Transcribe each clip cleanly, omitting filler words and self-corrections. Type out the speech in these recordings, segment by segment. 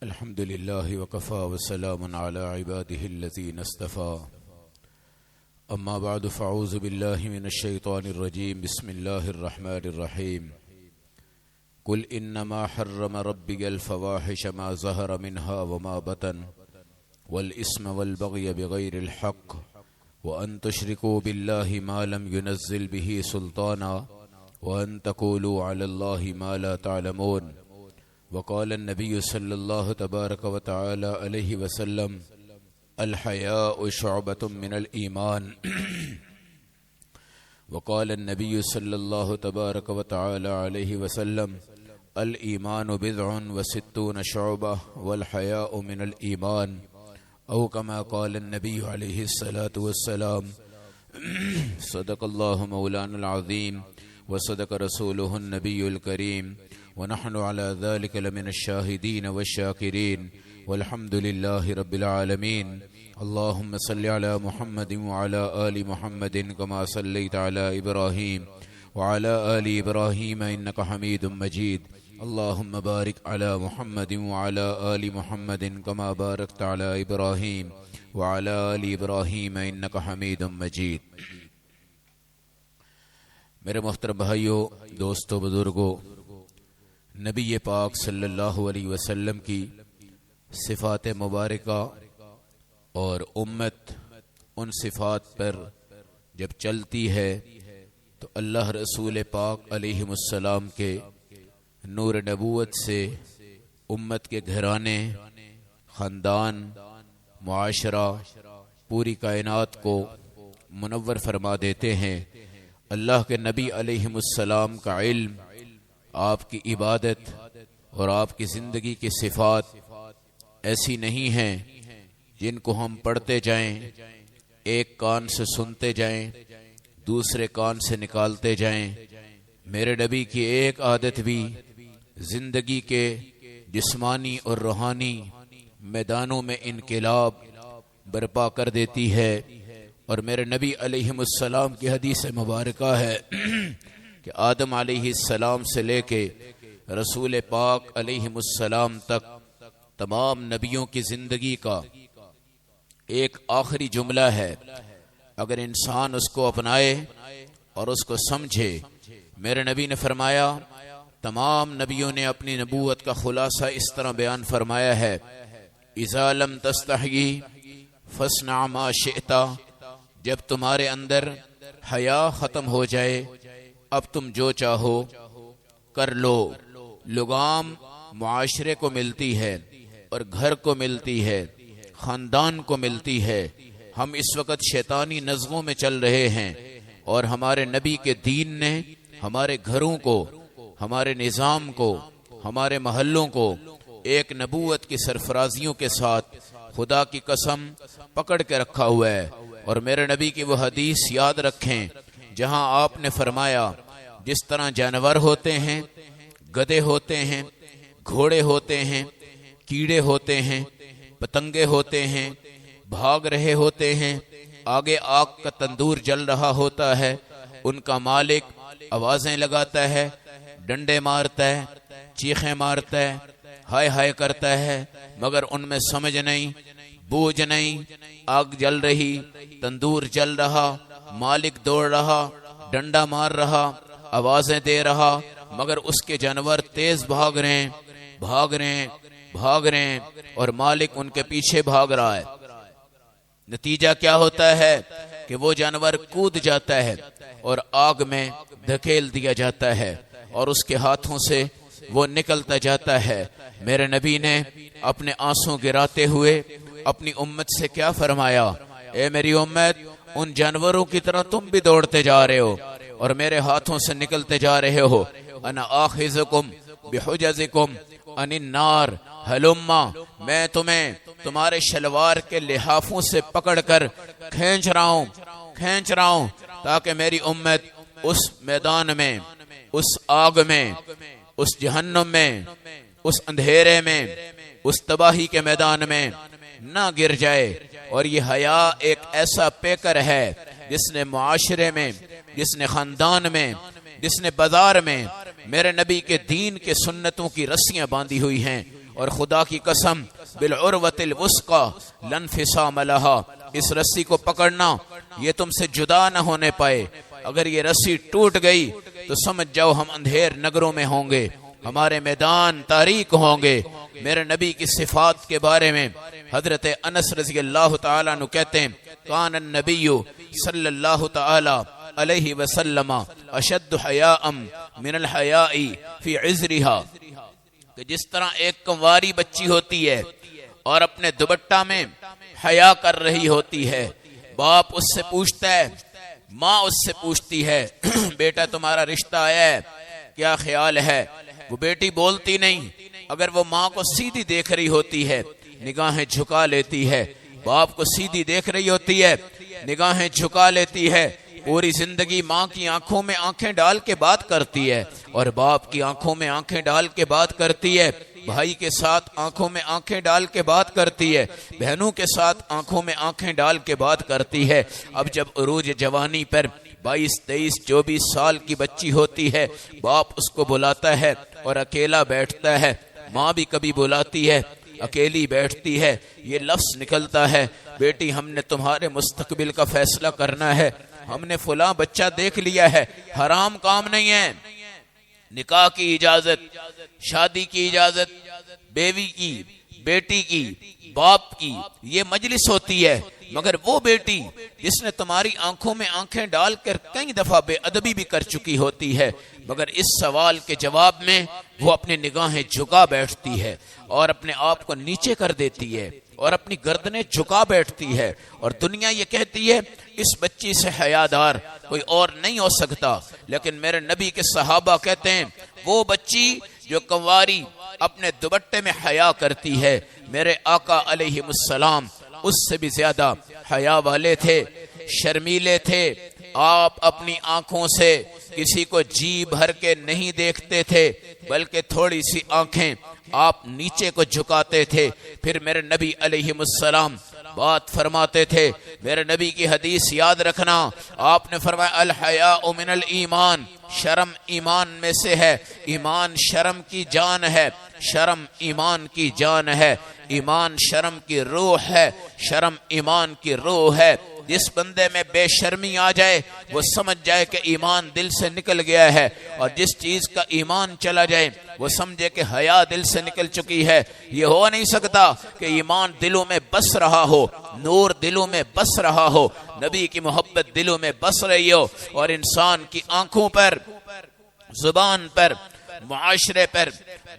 الحمد لله وكفى وسلام على عباده الذين اصطفى أما بعد فأعوذ بالله من الشيطان الرجيم بسم الله الرحمن الرحيم قل إنما حرم ربي الفواحش ما ظهر منها وما بطن والإثم والبغي بغير الحق وأن تشركوا بالله ما لم ينزل به سلطانا وأن تقولوا على الله ما لا تعلمون وقال النبي صلى الله تبارك وتعالى عليه وسلم الحياء شعبة من الإيمان وقال النبي صلى الله تبارك وتعالى عليه وسلم الإيمان بضع وستون شعبة والحياء من الإيمان أو كما قال النبي عليه الصلاة والسلام صدق الله مولانا العظيم وصدق رسوله النبي الكريم ونحن على ذلك لمن الشاهدين والشاكرين والحمد لله رب العالمين اللهم صل على محمد وعلى آل محمد كما صليت على إبراهيم وعلى آل إبراهيم إنك حميد مجيد اللهم بارك على محمد وعلى آل محمد كما باركت على إبراهيم وعلى آل إبراهيم إنك حميد مجيد. میرے محترم بھائیوں، دوستوں، بزرگوں، نبی پاک صلی اللہ علیہ وسلم کی صفات مبارکہ اور امت ان صفات پر جب چلتی ہے تو اللہ رسول پاک علیہ السلام کے نور نبوت سے امت کے گھرانے، خاندان، معاشرہ، پوری کائنات کو منور فرما دیتے ہیں. اللہ کے نبی علیہ السلام کا علم، آپ کی عبادت اور آپ کی زندگی کی صفات ایسی نہیں ہیں جن کو ہم پڑھتے جائیں، ایک کان سے سنتے جائیں، دوسرے کان سے نکالتے جائیں. میرے نبی کی ایک عادت بھی زندگی کے جسمانی اور روحانی میدانوں میں انقلاب برپا کر دیتی ہے. اور میرے نبی علیہ السلام کی حدیث مبارکہ ہے کہ آدم علیہ السلام سے لے کے رسول پاک علیہ السلام تک تمام نبیوں کی زندگی کا ایک آخری جملہ ہے. اگر انسان اس کو اپنائے اور اس کو سمجھے، میرے نبی نے فرمایا، تمام نبیوں نے اپنی نبوت کا خلاصہ اس طرح بیان فرمایا ہے، اذا لم تستحیی فاصنع ما شئت. جب تمہارے اندر حیا ختم ہو جائے، اب تم جو چاہو کر لو. لگام معاشرے کو ملتی ہے اور گھر کو ملتی ہے، خاندان کو ملتی ہے. ہم اس وقت شیطانی نزغوں میں چل رہے ہیں اور ہمارے نبی کے دین نے ہمارے گھروں کو، ہمارے نظام کو، ہمارے محلوں کو ایک نبوت کی سرفرازیوں کے ساتھ خدا کی قسم پکڑ کے رکھا ہوا ہے. اور میرے نبی کی وہ حدیث یاد رکھیں جہاں آپ نے فرمایا، جس طرح جانور ہوتے ہیں، گدھے ہوتے ہیں، گھوڑے ہوتے ہیں، کیڑے ہوتے ہیں، پتنگے ہوتے ہیں، بھاگ رہے ہوتے ہیں، آگے آگ کا تندور جل رہا ہوتا ہے، ان کا مالک آوازیں لگاتا ہے، ڈنڈے مارتا ہے، چیخیں مارتا ہے، ہائے ہائے کرتا ہے، مگر ان میں سمجھ نہیں، بوجھ نہیں. آگ جل رہی، تندور جل رہا، مالک دوڑ رہا، ڈنڈا مار رہا، آوازیں دے رہا، مگر اس کے جانور تیز بھاگ رہے ہیں، بھاگ رہے ہیں، بھاگ رہے ہیں، اور مالک ان کے پیچھے بھاگ رہا ہے. نتیجہ کیا ہوتا ہے کہ وہ جانور کود جاتا ہے اور آگ میں دھکیل دیا جاتا ہے اور اس کے ہاتھوں سے وہ نکلتا جاتا ہے. میرے نبی نے اپنے آنسو گراتے ہوئے اپنی امت سے کیا فرمایا، اے میری امت، ان جانوروں کی طرح تم بھی دوڑتے جا رہے ہو اور میرے ہاتھوں سے نکلتے جا رہے ہو. انا آخذکم بحجزکم عن النار ہلما. میں تمہیں تمہارے شلوار کے لحافوں سے پکڑ کر کھینچ رہا ہوں تاکہ میری امت اس میدان میں، اس آگ میں، اس جہنم میں، اس اندھیرے میں، اس تباہی کے میدان میں نہ گر جائے. اور یہ حیا ایک ایسا پیکر ہے جس نے معاشرے میں، جس نے خاندان میں، جس نے بازار میں میرے نبی کے دین کے سنتوں کی رسیاں باندھی ہوئی ہیں اور خدا کی قسم بالعروۃ الوثقی لن انفصام لہا، اس رسی کو پکڑنا، یہ تم سے جدا نہ ہونے پائے۔ اگر یہ رسی ٹوٹ گئی تو سمجھ جاؤ ہم اندھیر نگروں میں ہوں گے، ہمارے میدان تاریک ہوں گے۔ میرے نبی کی صفات کے بارے میں حضرت انس رضی اللہ تعالیٰ عنہ کہتے ہیں کان النبی صلی اللہ تعالی علیہ وسلم اشد حیاء من الحیاء فی عذرها، کہ جس طرح ایک کنواری بچی ہوتی ہے اور اپنے دوپٹہ میں حیا کر رہی ہوتی ہے، باپ اس سے پوچھتا ہے، ماں اس سے پوچھتی ہے بیٹا تمہارا رشتہ آیا ہے، کیا خیال ہے؟ وہ بیٹی بولتی نہیں، اگر وہ ماں کو سیدھی دیکھ رہی ہوتی ہے نگاہیں جھکا لیتی ہے، باپ کو سیدھی دیکھ رہی ہوتی ہے نگاہیں جھکا لیتی ہے۔ پوری زندگی ماں کی آنکھوں میں آنکھیں ڈال کے بات کرتی ہے اور باپ کی آنکھوں میں آنکھیں ڈال کے بات کرتی ہے، بھائی کے ساتھ آنکھوں میں آنکھیں ڈال کے بات کرتی ہے، بہنوں کے ساتھ آنکھوں میں آنکھیں ڈال کے بات کرتی ہے۔ اب جب عروج جوانی پر 22، 23، 24 سال کی بچی ہوتی ہے، باپ اس کو بلاتا ہے اور اکیلا بیٹھتا ہے، ماں بھی کبھی بلاتی ہے اکیلی بیٹھتی ہے، یہ لفظ نکلتا ہے بیٹی ہم نے تمہارے مستقبل کا فیصلہ کرنا ہے، ہم نے فلاں بچہ دیکھ لیا ہے، حرام کام نہیں ہے، نکاح کی اجازت، شادی کی اجازت، بیوی کی، بیٹی کی، باپ کی یہ مجلس ہوتی ہے، مگر وہ بیٹی جس نے تمہاری آنکھوں میں آنکھیں ڈال کر کئی دفعہ بے ادبی بھی کر چکی ہوتی ہے، مگر اس سوال کے جواب میں وہ اپنی نگاہیں جھکا بیٹھتی ہے اور اپنے آپ کو نیچے کر دیتی ہے اور اپنی گردنیں جھکا بیٹھتی ہے، اور دنیا یہ کہتی ہے اس بچی سے حیادار کوئی اور نہیں ہو سکتا، لیکن میرے نبی کے صحابہ کہتے ہیں وہ بچی جو کنواری اپنے دوپٹے میں حیا کرتی ہے، میرے آقا علیہ السلام اس سے بھی زیادہ حیا والے تھے، شرمیلے تھے، آپ اپنی آنکھوں سے کسی کو جی بھر کے نہیں دیکھتے تھے، بلکہ تھوڑی سی آنکھیں آپ نیچے کو جھکاتے تھے، پھر میرے نبی علیہ السلام بات فرماتے تھے۔ میرے نبی کی حدیث یاد رکھنا، آپ نے فرمایا الحیاء من الایمان، شرم ایمان میں سے ہے، ایمان شرم کی جان ہے، شرم ایمان کی جان ہے، ایمان شرم کی روح ہے، شرم ایمان کی روح ہے۔ جس بندے میں بے شرمی آ جائے وہ سمجھ جائے کہ ایمان دل سے نکل گیا ہے، اور جس چیز کا ایمان چلا جائے وہ سمجھے کہ حیا دل سے نکل چکی ہے۔ یہ ہو نہیں سکتا کہ ایمان دلوں میں بس رہا ہو، نور دلوں میں بس رہا ہو، نبی کی محبت دلوں میں بس رہی ہو، اور انسان کی آنکھوں پر، زبان پر، معاشرے پر،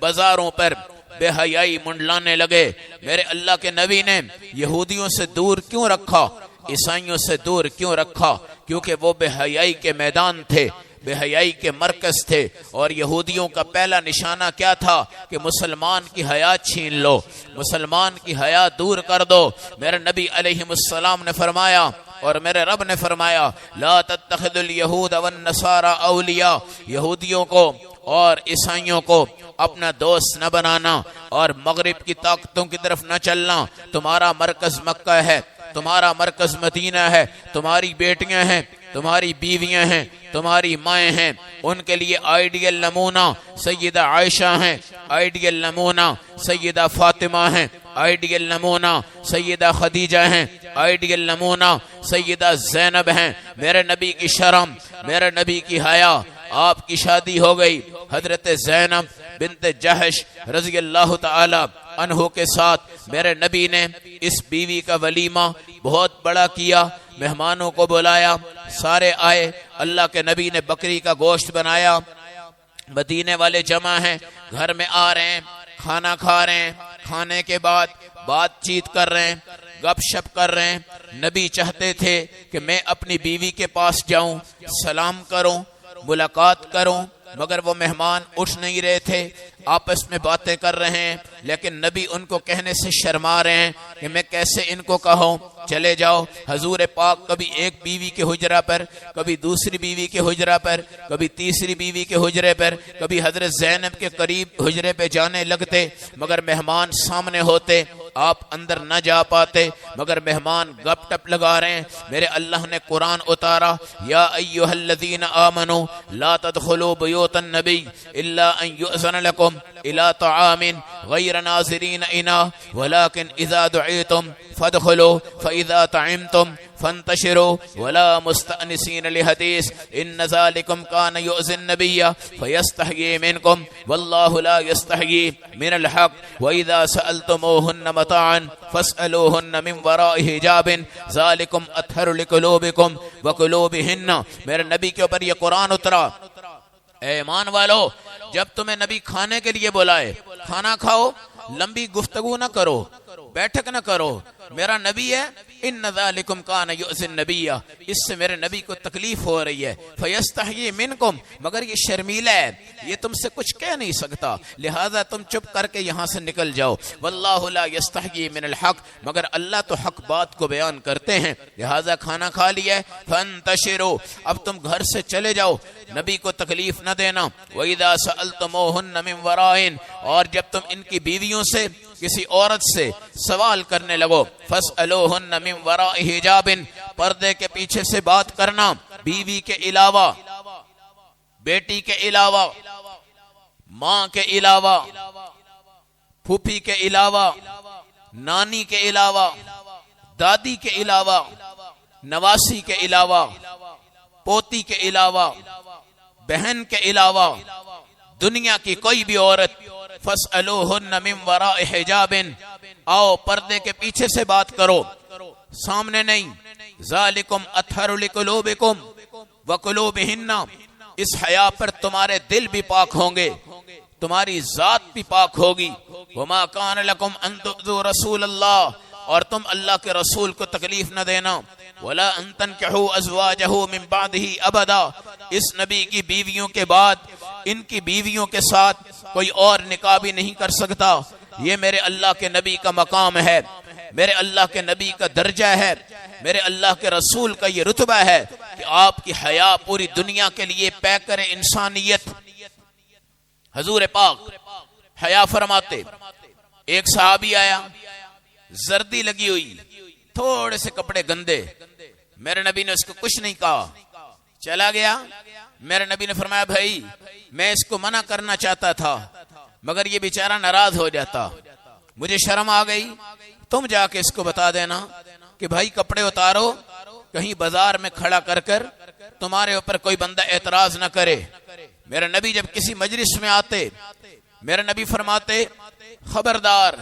بازاروں پر بے حیائی منڈلانے لگے۔ میرے اللہ کے نبی نے یہودیوں سے دور کیوں رکھا، عیسائیوں سے دور کیوں رکھا؟ کیونکہ وہ بے حیائی کے میدان تھے، بے حیائی کے مرکز تھے، اور یہودیوں کا پہلا نشانہ کیا تھا کہ مسلمان کی حیا چھین لو، مسلمان کی حیا دور کر دو۔ میرے نبی علیہ السلام نے فرمایا اور میرے رب نے فرمایا لا تتخذوا اليهود والنصارى اولیاء، یہودیوں کو اور عیسائیوں کو اپنا دوست نہ بنانا اور مغرب کی طاقتوں کی طرف نہ چلنا۔ تمہارا مرکز مکہ ہے، تمہارا مرکز مدینہ ہے، تمہاری بیٹیاں ہیں، تمہاری بیویاں ہیں، تمہاری مائیں ہیں، ان کے لیے آئیڈیل نمونہ سیدہ عائشہ ہیں، آئیڈیل نمونہ سیدہ فاطمہ ہیں، آئیڈیل نمونہ سیدہ خدیجہ ہیں، آئیڈیل نمونہ سیدہ زینب ہیں۔ میرے نبی کی شرم، میرے نبی کی حیا، آپ کی شادی ہو گئی حضرت زینب بنت جحش رضی اللہ تعالی عنہ کے ساتھ۔ میرے نبی نے اس بیوی کا ولیمہ بہت بڑا کیا، مہمانوں کو بلایا، سارے آئے، اللہ کے نبی نے بکری کا گوشت بنایا، مدینے والے جمع ہیں، گھر میں آ رہے ہیں، کھانا کھا رہے ہیں، کھانے کے بعد بات چیت کر رہے ہیں، گپ شپ کر رہے ہیں۔ نبی چاہتے تھے کہ میں اپنی بیوی کے پاس جاؤں، سلام کروں، ملاقات کروں، مگر وہ مہمان اٹھ نہیں رہے تھے، آپس میں باتیں کر رہے ہیں، لیکن نبی ان کو کہنے سے شرما رہے ہیں کہ میں کیسے ان کو کہوں، چلے جاؤ۔ حضور پاک کبھی ایک بیوی کے حجرہ پر، کبھی دوسری بیوی کے حجرہ پر، کبھی تیسری بیوی کے حجرے پر، کبھی حضرت زینب کے قریب حجرے پہ جانے لگتے، مگر مہمان سامنے ہوتے آپ اندر نہ جا پاتے مگر مہمان گپ ٹپ لگا رہے ہیں. میرے اللہ نے قرآن اتارا, یا ایھا الذین آمنوا لا تدخلوا بیوت النبی الا ان یؤذن لکم الى طعام غیر ناظرین اناء ولکن اذا دعیتم فادخلوا فاذا طعمتم فانتشروا ولا مستأنسین لحدیث ان ذلکم کان یؤذی النبی فیستحیی منکم واللہ لا یستحیی من الحق واذا سألتموہن متاعا فاسألوہن من وراء حجاب ذلکم اطہر لقلوبکم وقلوبہن. میرے نبی کے اوپر یہ قرآن اترا, اے ایمان والو جب تمہیں نبی کھانے کے لیے بلائے کھانا کھاؤ, لمبی گفتگو نہ کرو, بیٹھک نہ کرو. میرا نبی ہے, ان ذالکم کان یؤذی النبی, اس سے میرے نبی کو تکلیف ہو رہی ہے. فیستحیی منکم, مگر یہ شرمیلا ہے, یہ تم سے کچھ کہہ نہیں سکتا, لہذا تم چپ کر کے یہاں سے نکل جاؤ. واللہ لا یستحیی من الحق, مگر اللہ تو حق بات کو بیان کرتے ہیں. لہذا کھانا کھا لیا, فانتشروا, اب تم گھر سے چلے جاؤ, نبی کو تکلیف نہ دینا. وَإِذَا سَأَلْتُمُوهُنَّ مِنْ وَرَائِن, اور جب تم ان کی بیویوں سے کسی عورت سے سوال کرنے لگو, فَاسْأَلُوهُنَّ مِنْ وَرَاءِ حِجَابٍ, پردے کے پیچھے سے بات کرنا, بیوی کے علاوہ, بیٹی کے علاوہ, ماں کے علاوہ, پھوپھی کے علاوہ, نانی کے علاوہ, دادی کے علاوہ, نواسی کے علاوہ, پوتی کے علاوہ, بہن کے علاوہ, دنیا کی کوئی بھی عورت, فَاسْأَلُوهُنَّ مِنْ وَرَاءِ حِجَابٍ, آؤ پردے کے پیچھے سے بات کرو, سامنے نہیں. ذَلِكُمْ أَطْهَرُ لِقُلُوبِكُمْ وَقُلُوبِهِنَّ, اس حیا پر تمہارے دل بھی پاک ہوں گے, تمہاری ذات بھی پاک ہوگی. وَمَا كَانَ لَكُمْ أَن تُؤْذُوا رَسُولَ اللَّهِ, اور تم اللہ کے رسول کو تکلیف نہ دینا. وَلَا أَن تَنكِحُوا أَزْوَاجَهُ مِن بَعْدِهِ أَبَدًا, اس نبی کی بیویوں کے بعد ان کی بیویوں کے ساتھ کوئی اور نکاح بھی نہیں کر سکتا. یہ میرے اللہ کے نبی کا مقام ہے, میرے اللہ کے نبی کا درجہ ہے, میرے اللہ کے رسول کا یہ رتبہ ہے کہ آپ کی حیا پوری دنیا کے لیے پیکر انسانیت. حضور پاک حیا فرماتے. ایک صحابی آیا, زردی لگی ہوئی, تھوڑے سے کپڑے گندے, میرے نبی نے اس کو کچھ نہیں کہا, چلا گیا. میرے نبی نے فرمایا, بھائی میں اس کو منع کرنا چاہتا تھا مگر یہ بیچارہ ناراض ہو جاتا, مجھے شرم آ گئی, تم جا کے اس کو بتا دینا کہ بھائی کپڑے اتارو, کہیں بازار میں کھڑا کر کر تمہارے اوپر کوئی بندہ اعتراض نہ کرے. میرے نبی جب کسی مجلس میں آتے, میرے نبی فرماتے, خبردار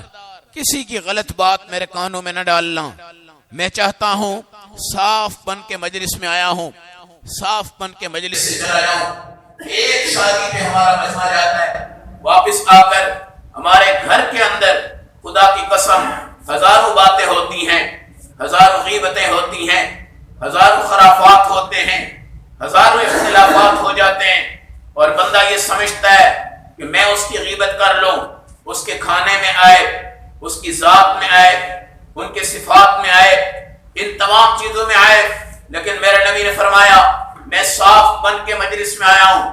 کسی کی غلط بات میرے کانوں میں نہ ڈالنا, میں چاہتا ہوں صاف بن کے مجلس میں آیا ہوں, صاف بن کے مجلس سے چلا جاؤں. ایک شادی پہ ہمارا مجمع جاتا ہے, واپس آ کر ہمارے گھر کے اندر خدا کی قسم ہزاروں باتیں ہوتی ہیں, ہزاروں غیبتیں ہوتی ہیں, ہزاروں خرافات ہوتے ہیں, ہزاروں اختلافات ہو جاتے ہیں, اور بندہ یہ سمجھتا ہے کہ میں اس کی غیبت کر لوں, اس کے کھانے میں آئے, اس کی ذات میں آئے, ان کے صفات میں آئے, ان تمام چیزوں میں آئے. لیکن میرے نبی نے فرمایا, میں صاف بن کے مجلس میں آیا ہوں,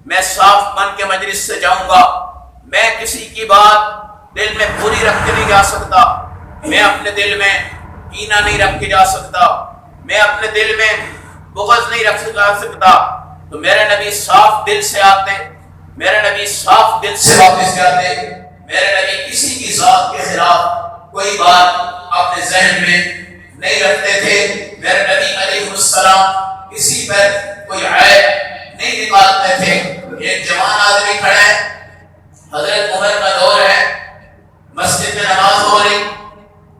میں صاف بن کے مجلس سے جاؤں گا. میں کسی کی بات دل میں پوری رکھ کے نہیں جا سکتا, میں اپنے دل میں کینہ نہیں رکھ کے جا سکتا, میں اپنے دل میں بغض نہیں رکھ سکتا. تو میرے نبی صاف دل سے آتے, میرے نبی صاف دل سے واپس جاتے. میرے نبی کسی کی ذات کے خلاف کوئی بات اپنے ذہن میں نہیں رکھتے تھے. میرے نبی علیہ السلام کسی پر کوئی عیب نہیں نکالتے تھے. ایک جوان آدمی کھڑا ہے, حضرت عمر کا دور ہے, مسجد میں نماز ہو رہی,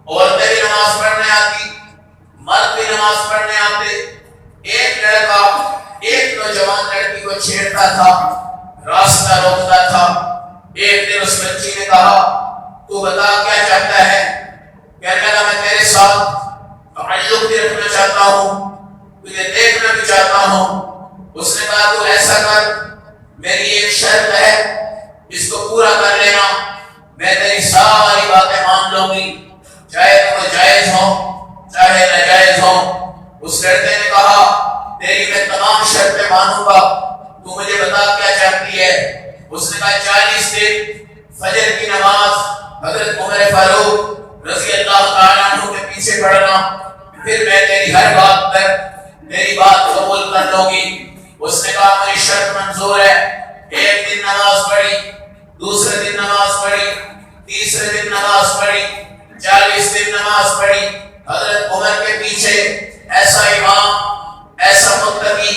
عورتیں بھی نماز پڑھنے آتی, مرد بھی نماز پڑھنے آتے. ایک لڑکا ایک نوجوان لڑکی کو چھیڑتا تھا, راستہ روکتا تھا. ایک دن اس بچی نے کہا, تو بتا کیا چاہتا ہے؟ کہنے لگا, میں تیرے ساتھ تعلق بھی رکھنا چاہتا ہوں, تجھے دیکھنا بھی چاہتا ہوں. اس نے کہا, تو ایسا کر, میری ایک شرط ہے, اس کو پورا کر لینا, میں تیری ساری باتیں مان لوں گی, چاہے وہ جائز ہو چاہے ناجائز ہو. اس لڑکے نے کہا, تیری میں تمام شرطیں مانوں گا, تو مجھے بتا کیا چاہتی ہے. اس نے کہا, 40 دن فجر کی نماز حضرت عمر فاروق رضی اللہ تعالیٰ عنہ کے پیچھے پڑنا، پھر میں تیری ہر بات پر میری بات قبول کر لوں گی۔ اس نے کہا میری شرط منظور ہے۔ ایک دن نماز پڑھی، دوسرے دن نماز پڑھی، تیسرے دن نماز پڑھی، 40 دن نماز پڑھی۔ حضرت عمر کے پیچھے ایسا امام، ایسا متقی،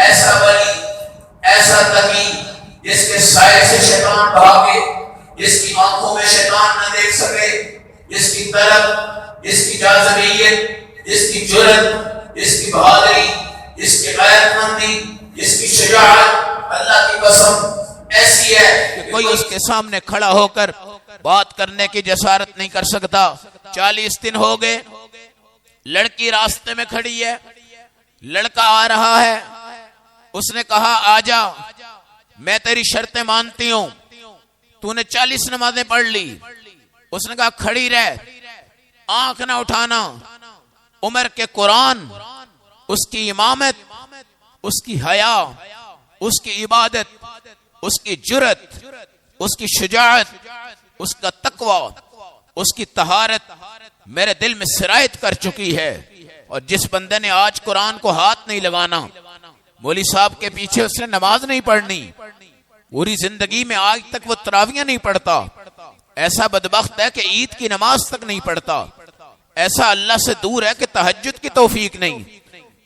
ایسا ولی، ایسا تقی، جس کے سائے سے شیطان بھاگے، جس کی آنکھوں میں شیطان نہ دیکھ سکے، جس کی طلب، جس کی جاذبیت، جس کی جرت، جس کی بہادری، جس کی غیرت مندی، جس کی شجاعت، اللہ کی قسم ایسی ہے کہ کوئی اس کے سامنے کھڑا ہو کر بات کرنے کی جسارت نہیں کر سکتا۔ 40 دن ہو گئے، لڑکی راستے میں کھڑی ہے، لڑکا آ رہا ہے، اس نے کہا آجا، میں تیری شرطیں مانتی ہوں، تو نے 40 نمازیں پڑھ لی۔ اس نے کہا کھڑی رہ، آنکھ نہ اٹھانا۔ عمر کے قرآن، اس کی امامت، اس کی حیا، اس کی عبادت، اس کی جرت، اس کی شجاعت، اس کا تقوی، اس کی طہارت میرے دل میں سرایت کر چکی ہے۔ اور جس بندے نے آج قرآن کو ہاتھ نہیں لگانا، مولوی صاحب کے پیچھے اس نے نماز نہیں پڑھنی، پوری زندگی میں آج تک وہ تراویح نہیں پڑھتا، ایسا بدبخت ہے کہ عید کی نماز تک نہیں پڑھتا، ایسا اللہ سے دور ہے کہ تہجد کی توفیق نہیں،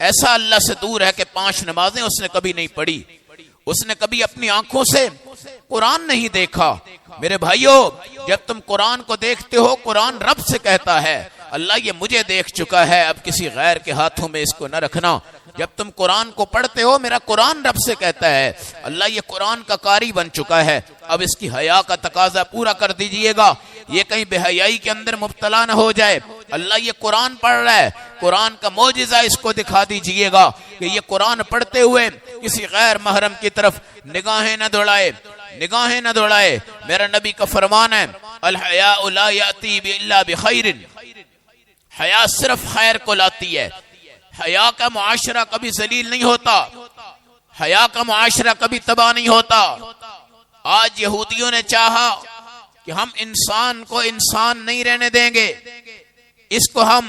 ایسا اللہ سے دور ہے کہ 5 نمازیں اس نے کبھی نہیں پڑھی، اس نے کبھی اپنی آنکھوں سے قرآن نہیں دیکھا۔ میرے بھائیوں، جب تم قرآن کو دیکھتے ہو، قرآن رب سے کہتا ہے اللہ یہ مجھے دیکھ چکا ہے، اب کسی غیر کے ہاتھوں میں اس کو نہ رکھنا۔ جب تم قرآن کو پڑھتے ہو، میرا قرآن رب سے کہتا ہے اللہ یہ قرآن کا قاری بن چکا ہے، اب اس کی حیا کا تقاضا پورا کر دیجئے گا، یہ کہیں بے حیائی کے اندر مبتلا نہ ہو جائے۔ اللہ یہ قرآن پڑھ رہا ہے، قرآن کا معجزہ اس کو دکھا دیجئے گا کہ یہ قرآن پڑھتے ہوئے کسی غیر محرم کی طرف نگاہیں نہ دوڑائے، نگاہیں نہ دوڑائے۔ میرا نبی کا فرمان ہے الحیاء لا یاتی الا بخیر، حیا صرف خیر کو لاتی ہے۔ حیا کا معاشرہ کبھی ذلیل نہیں ہوتا، حیا کا معاشرہ کبھی تباہ نہیں ہوتا۔ آج یہودیوں نے چاہا کہ ہم انسان کو انسان نہیں رہنے دیں گے، اس کو ہم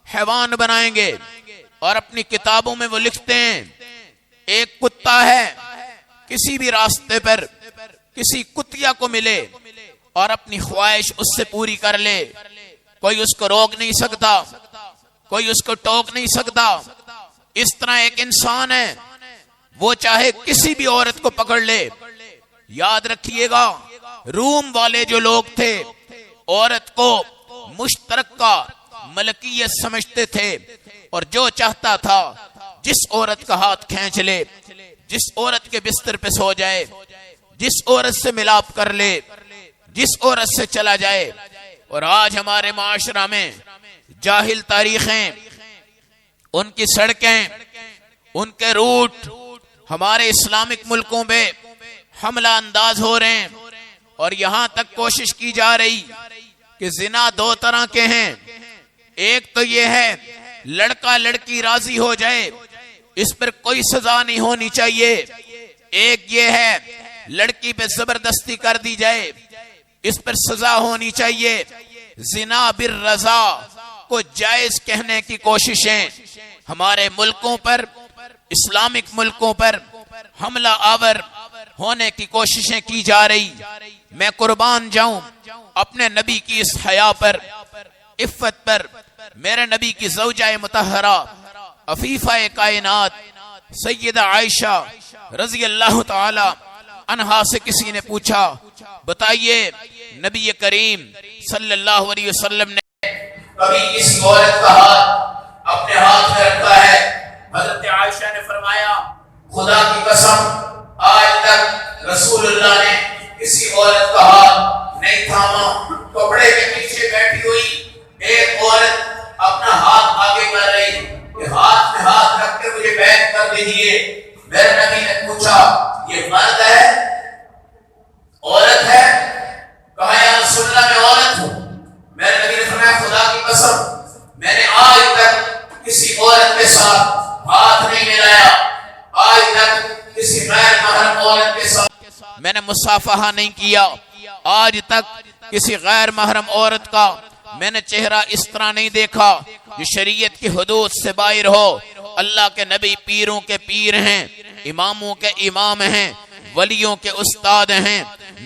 حیوان بنائیں گے، اور اپنی کتابوں میں وہ لکھتے ہیں ایک کتا ہے، کسی بھی راستے پر کسی کتیا کو ملے اور اپنی خواہش اس سے پوری کر لے، کوئی اس کو روک نہیں سکتا، کوئی اس کو ٹوک نہیں سکتا۔ اس طرح ایک انسان ہے، وہ چاہے کسی بھی عورت کو پکڑ لے۔ یاد رکھیے گا، روم والے جو لوگ تھے عورت کو مشترکہ ملکیت سمجھتے تھے، اور جو چاہتا تھا جس عورت کا ہاتھ کھینچ لے، جس عورت کے بستر پہ سو جائے، جس عورت سے ملاپ کر لے، جس عورت سے چلا جائے۔ اور آج ہمارے معاشرہ میں جاہل تاریخیں، ان کی سڑکیں، ان کے روٹ ہمارے اسلامک ملکوں پہ حملہ انداز ہو رہے ہیں، اور یہاں تک کوشش کی جا رہی کہ زنا 2 طرح کے ہیں۔ ایک تو یہ ہے لڑکا لڑکی راضی ہو جائے، اس پر کوئی سزا نہیں ہونی چاہیے۔ ایک یہ ہے لڑکی پہ زبردستی کر دی جائے، اس پر سزا ہونی چاہیے۔ زنا بالرضا کو جائز کہنے کی کوششیں ہمارے ملکوں پر، اسلامک ملکوں پر حملہ آور ہونے کی کوششیں کی جا رہی۔ میں قربان جاؤں اپنے نبی کی اس حیا پر، عفت پر۔ میرے نبی کی زوجہ مطہرہ عفیفہ کائنات سیدہ عائشہ رضی اللہ تعالی عنہا سے کسی نے پوچھا، بتائیے نبی کریم صلی اللہ علیہ وسلم نے کبھی کسی عورت کا ہاتھ اپنے ہاتھ میں رکھا ہے؟ حضرت عائشہ نے فرمایا خدا کی قسم آج تک رسول اللہ نے کسی عورت کا ہاتھ نہیں تھاما۔ کپڑے کے پیچھے بیٹھی ہوئی ایک عورت اپنا ہاتھ آگے کر رہی کہ ہاتھ میں ہاتھ رکھ کے مجھے بیعت کر دیجئے۔ میرے نبی نے پوچھا یہ مرد ہے عورت ہے؟ کہا یا رسول اللہ میں عورت ہوں۔ میرے نبی نے فرمایا خدا کی قسم میں نے آج تک کسی عورت کے ساتھ ہاتھ نہیں ملایا، آج تک کسی غیر محرم عورت کے ساتھ میں نے مصافحہ نہیں کیا، آج تک کسی غیر محرم عورت کا میں نے چہرہ اس طرح نہیں دیکھا جو شریعت کی حدود سے باہر ہو۔ اللہ کے نبی پیروں کے پیر ہیں، اماموں کے امام ہیں، ولیوں کے استاد ہیں،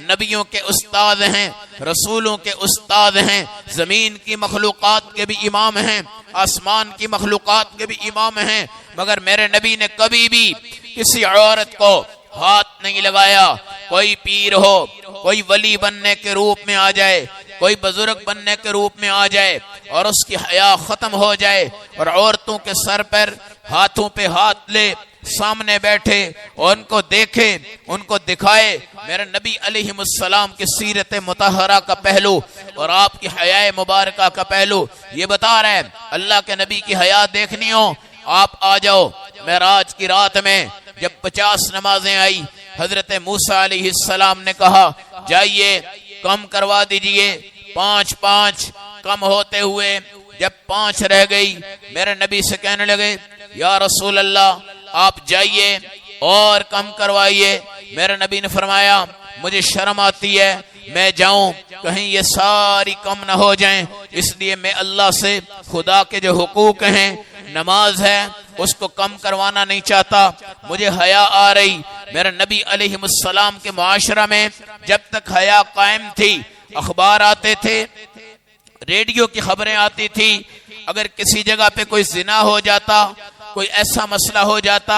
نبیوں کے استاد ہیں، رسولوں کے استاد ہیں، زمین کی مخلوقات کے بھی امام ہیں، آسمان کی مخلوقات کے بھی امام ہیں، مگر میرے نبی نے کبھی بھی کسی عورت کو ہاتھ نہیں لگایا۔ کوئی پیر ہو، کوئی ولی بننے کے روپ میں آ جائے، کوئی بزرگ بننے کے روپ میں آ جائے اور اس کی حیا ختم ہو جائے اور عورتوں کے سر پر ہاتھوں پہ ہاتھ لے، سامنے بیٹھے اور ان کو دیکھے، ان کو دکھائے میرے نبی علیہ السلام کی سیرت مطہرہ کا پہلو اور آپ کی حیا مبارکہ کا پہلو یہ بتا رہے ہیں۔ اللہ کے نبی کی حیا دیکھنی ہو، آپ آ جاؤ۔ معراج کی رات میں جب 50 نمازیں آئی، حضرت موسیٰ علیہ السلام نے کہا جائیے کم کروا دیجئے، 5 کم ہوتے ہوئے جب 5 رہ گئی، میرے نبی سے کہنے لگے یا رسول اللہ آپ جائیے اور کم کروائیے۔ میرے نبی نے فرمایا مجھے شرم آتی ہے میں جاؤں کہیں یہ ساری کم نہ ہو جائیں، اس لیے میں اللہ سے خدا کے جو حقوق ہیں، نماز ہے، اس کو کم کروانا نہیں چاہتا، مجھے حیا آ رہی۔ میرے نبی علیہ السلام کے معاشرہ میں جب تک حیا قائم تھی، اخبار آتے تھے، ریڈیو کی خبریں آتی تھی، اگر کسی جگہ پہ کوئی زنا ہو جاتا، کوئی ایسا مسئلہ ہو جاتا،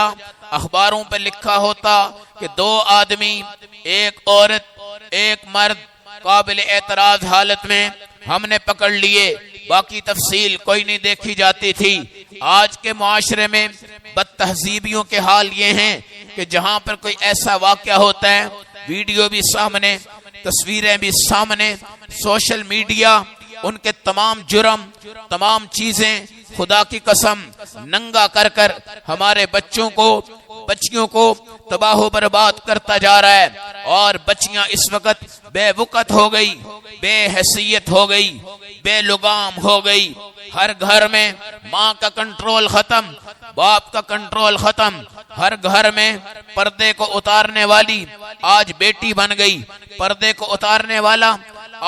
اخباروں پہ لکھا ہوتا کہ 2 آدمی، 1 عورت، 1 مرد قابل اعتراض حالت میں ہم نے پکڑ لیے، باقی تفصیل کوئی نہیں دیکھی جاتی تھی۔ آج کے معاشرے میں بد تہذیبیوں کے حال یہ ہیں کہ جہاں پر کوئی ایسا واقعہ ہوتا ہے، ویڈیو بھی سامنے، تصویریں بھی سامنے، سوشل میڈیا ان کے تمام جرم، تمام چیزیں خدا کی قسم ننگا کر کر ہمارے بچوں کو، بچیوں کو تباہ و برباد کرتا جا رہا ہے، اور بچیاں اس وقت بے وقت ہو گئی، بے حیثیت ہو گئی، بے لگام ہو گئی۔ ہر گھر میں ماں کا کنٹرول ختم، باپ کا کنٹرول ختم، ہر گھر میں پردے کو اتارنے والی آج بیٹی بن گئی، پردے کو اتارنے والا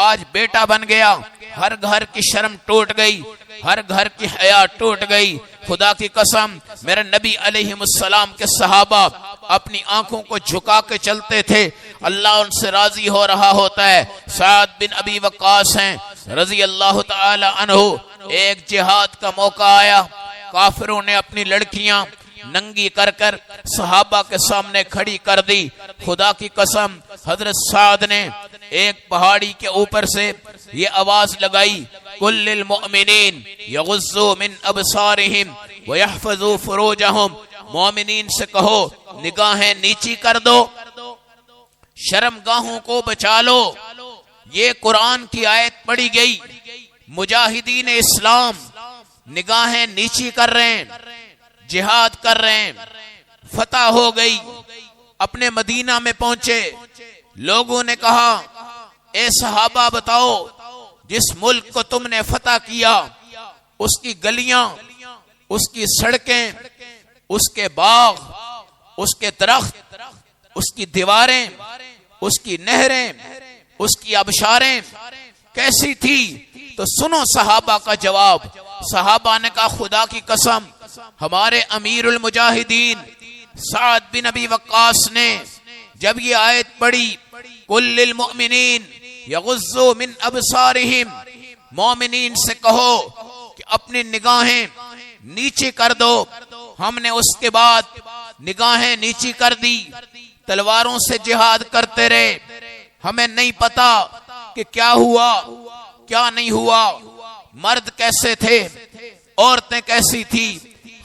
آج بیٹا بن گیا، ہر گھر کی شرم ٹوٹ گئی، ہر گھر کی حیا ٹوٹ گئی۔ خدا کی قسم میرے نبی علیہ السلام کے صحابہ اپنی آنکھوں کو جھکا کے چلتے تھے، اللہ ان سے راضی ہو رہا ہوتا ہے۔ سعد بن ابی وقاص ہیں رضی اللہ تعالی عنہ، ایک جہاد کا موقع آیا، کافروں نے اپنی لڑکیاں ننگی کر کر صحابہ کے سامنے کھڑی کر دی۔ خدا کی قسم حضرت سعد نے ایک پہاڑی کے اوپر سے یہ آواز لگائی، کل للمؤمنین یغضوا من ابصارہم ویحفظوا فروجہم، مومنین سے کہو نگاہیں نیچی کر دو، شرمگاہوں کو بچا لو۔ یہ قرآن کی آیت پڑھی گئی، مجاہدین اسلام نگاہیں نیچی کر رہے ہیں، جہاد کر رہے ہیں، فتح ہو گئی، اپنے مدینہ میں پہنچے، لوگوں نے کہا اے صحابہ بتاؤ جس ملک کو تم نے فتح کیا اس کی گلیاں، اس کی سڑکیں، اس کے باغ، اس کے درخت، اس کی دیواریں، اس کی نہریں، اس کی آبشاریں کیسی تھی؟ تو سنو صحابہ کا جواب۔ صحابہ نے کہا خدا کی قسم ہمارے امیر المجاہدین سعد بن ابی وقاص نے جب یہ آیت پڑھی کل للمؤمنین یغضوا من ابصارہم، مومنین سے کہو کہ اپنی نگاہیں نیچے کر دو، ہم نے اس کے بعد نگاہیں نیچی کر دی، تلواروں سے جہاد کرتے رہے، ہمیں نہیں پتا کہ کیا ہوا کیا نہیں ہوا، مرد کیسے تھے، عورتیں کیسی تھی،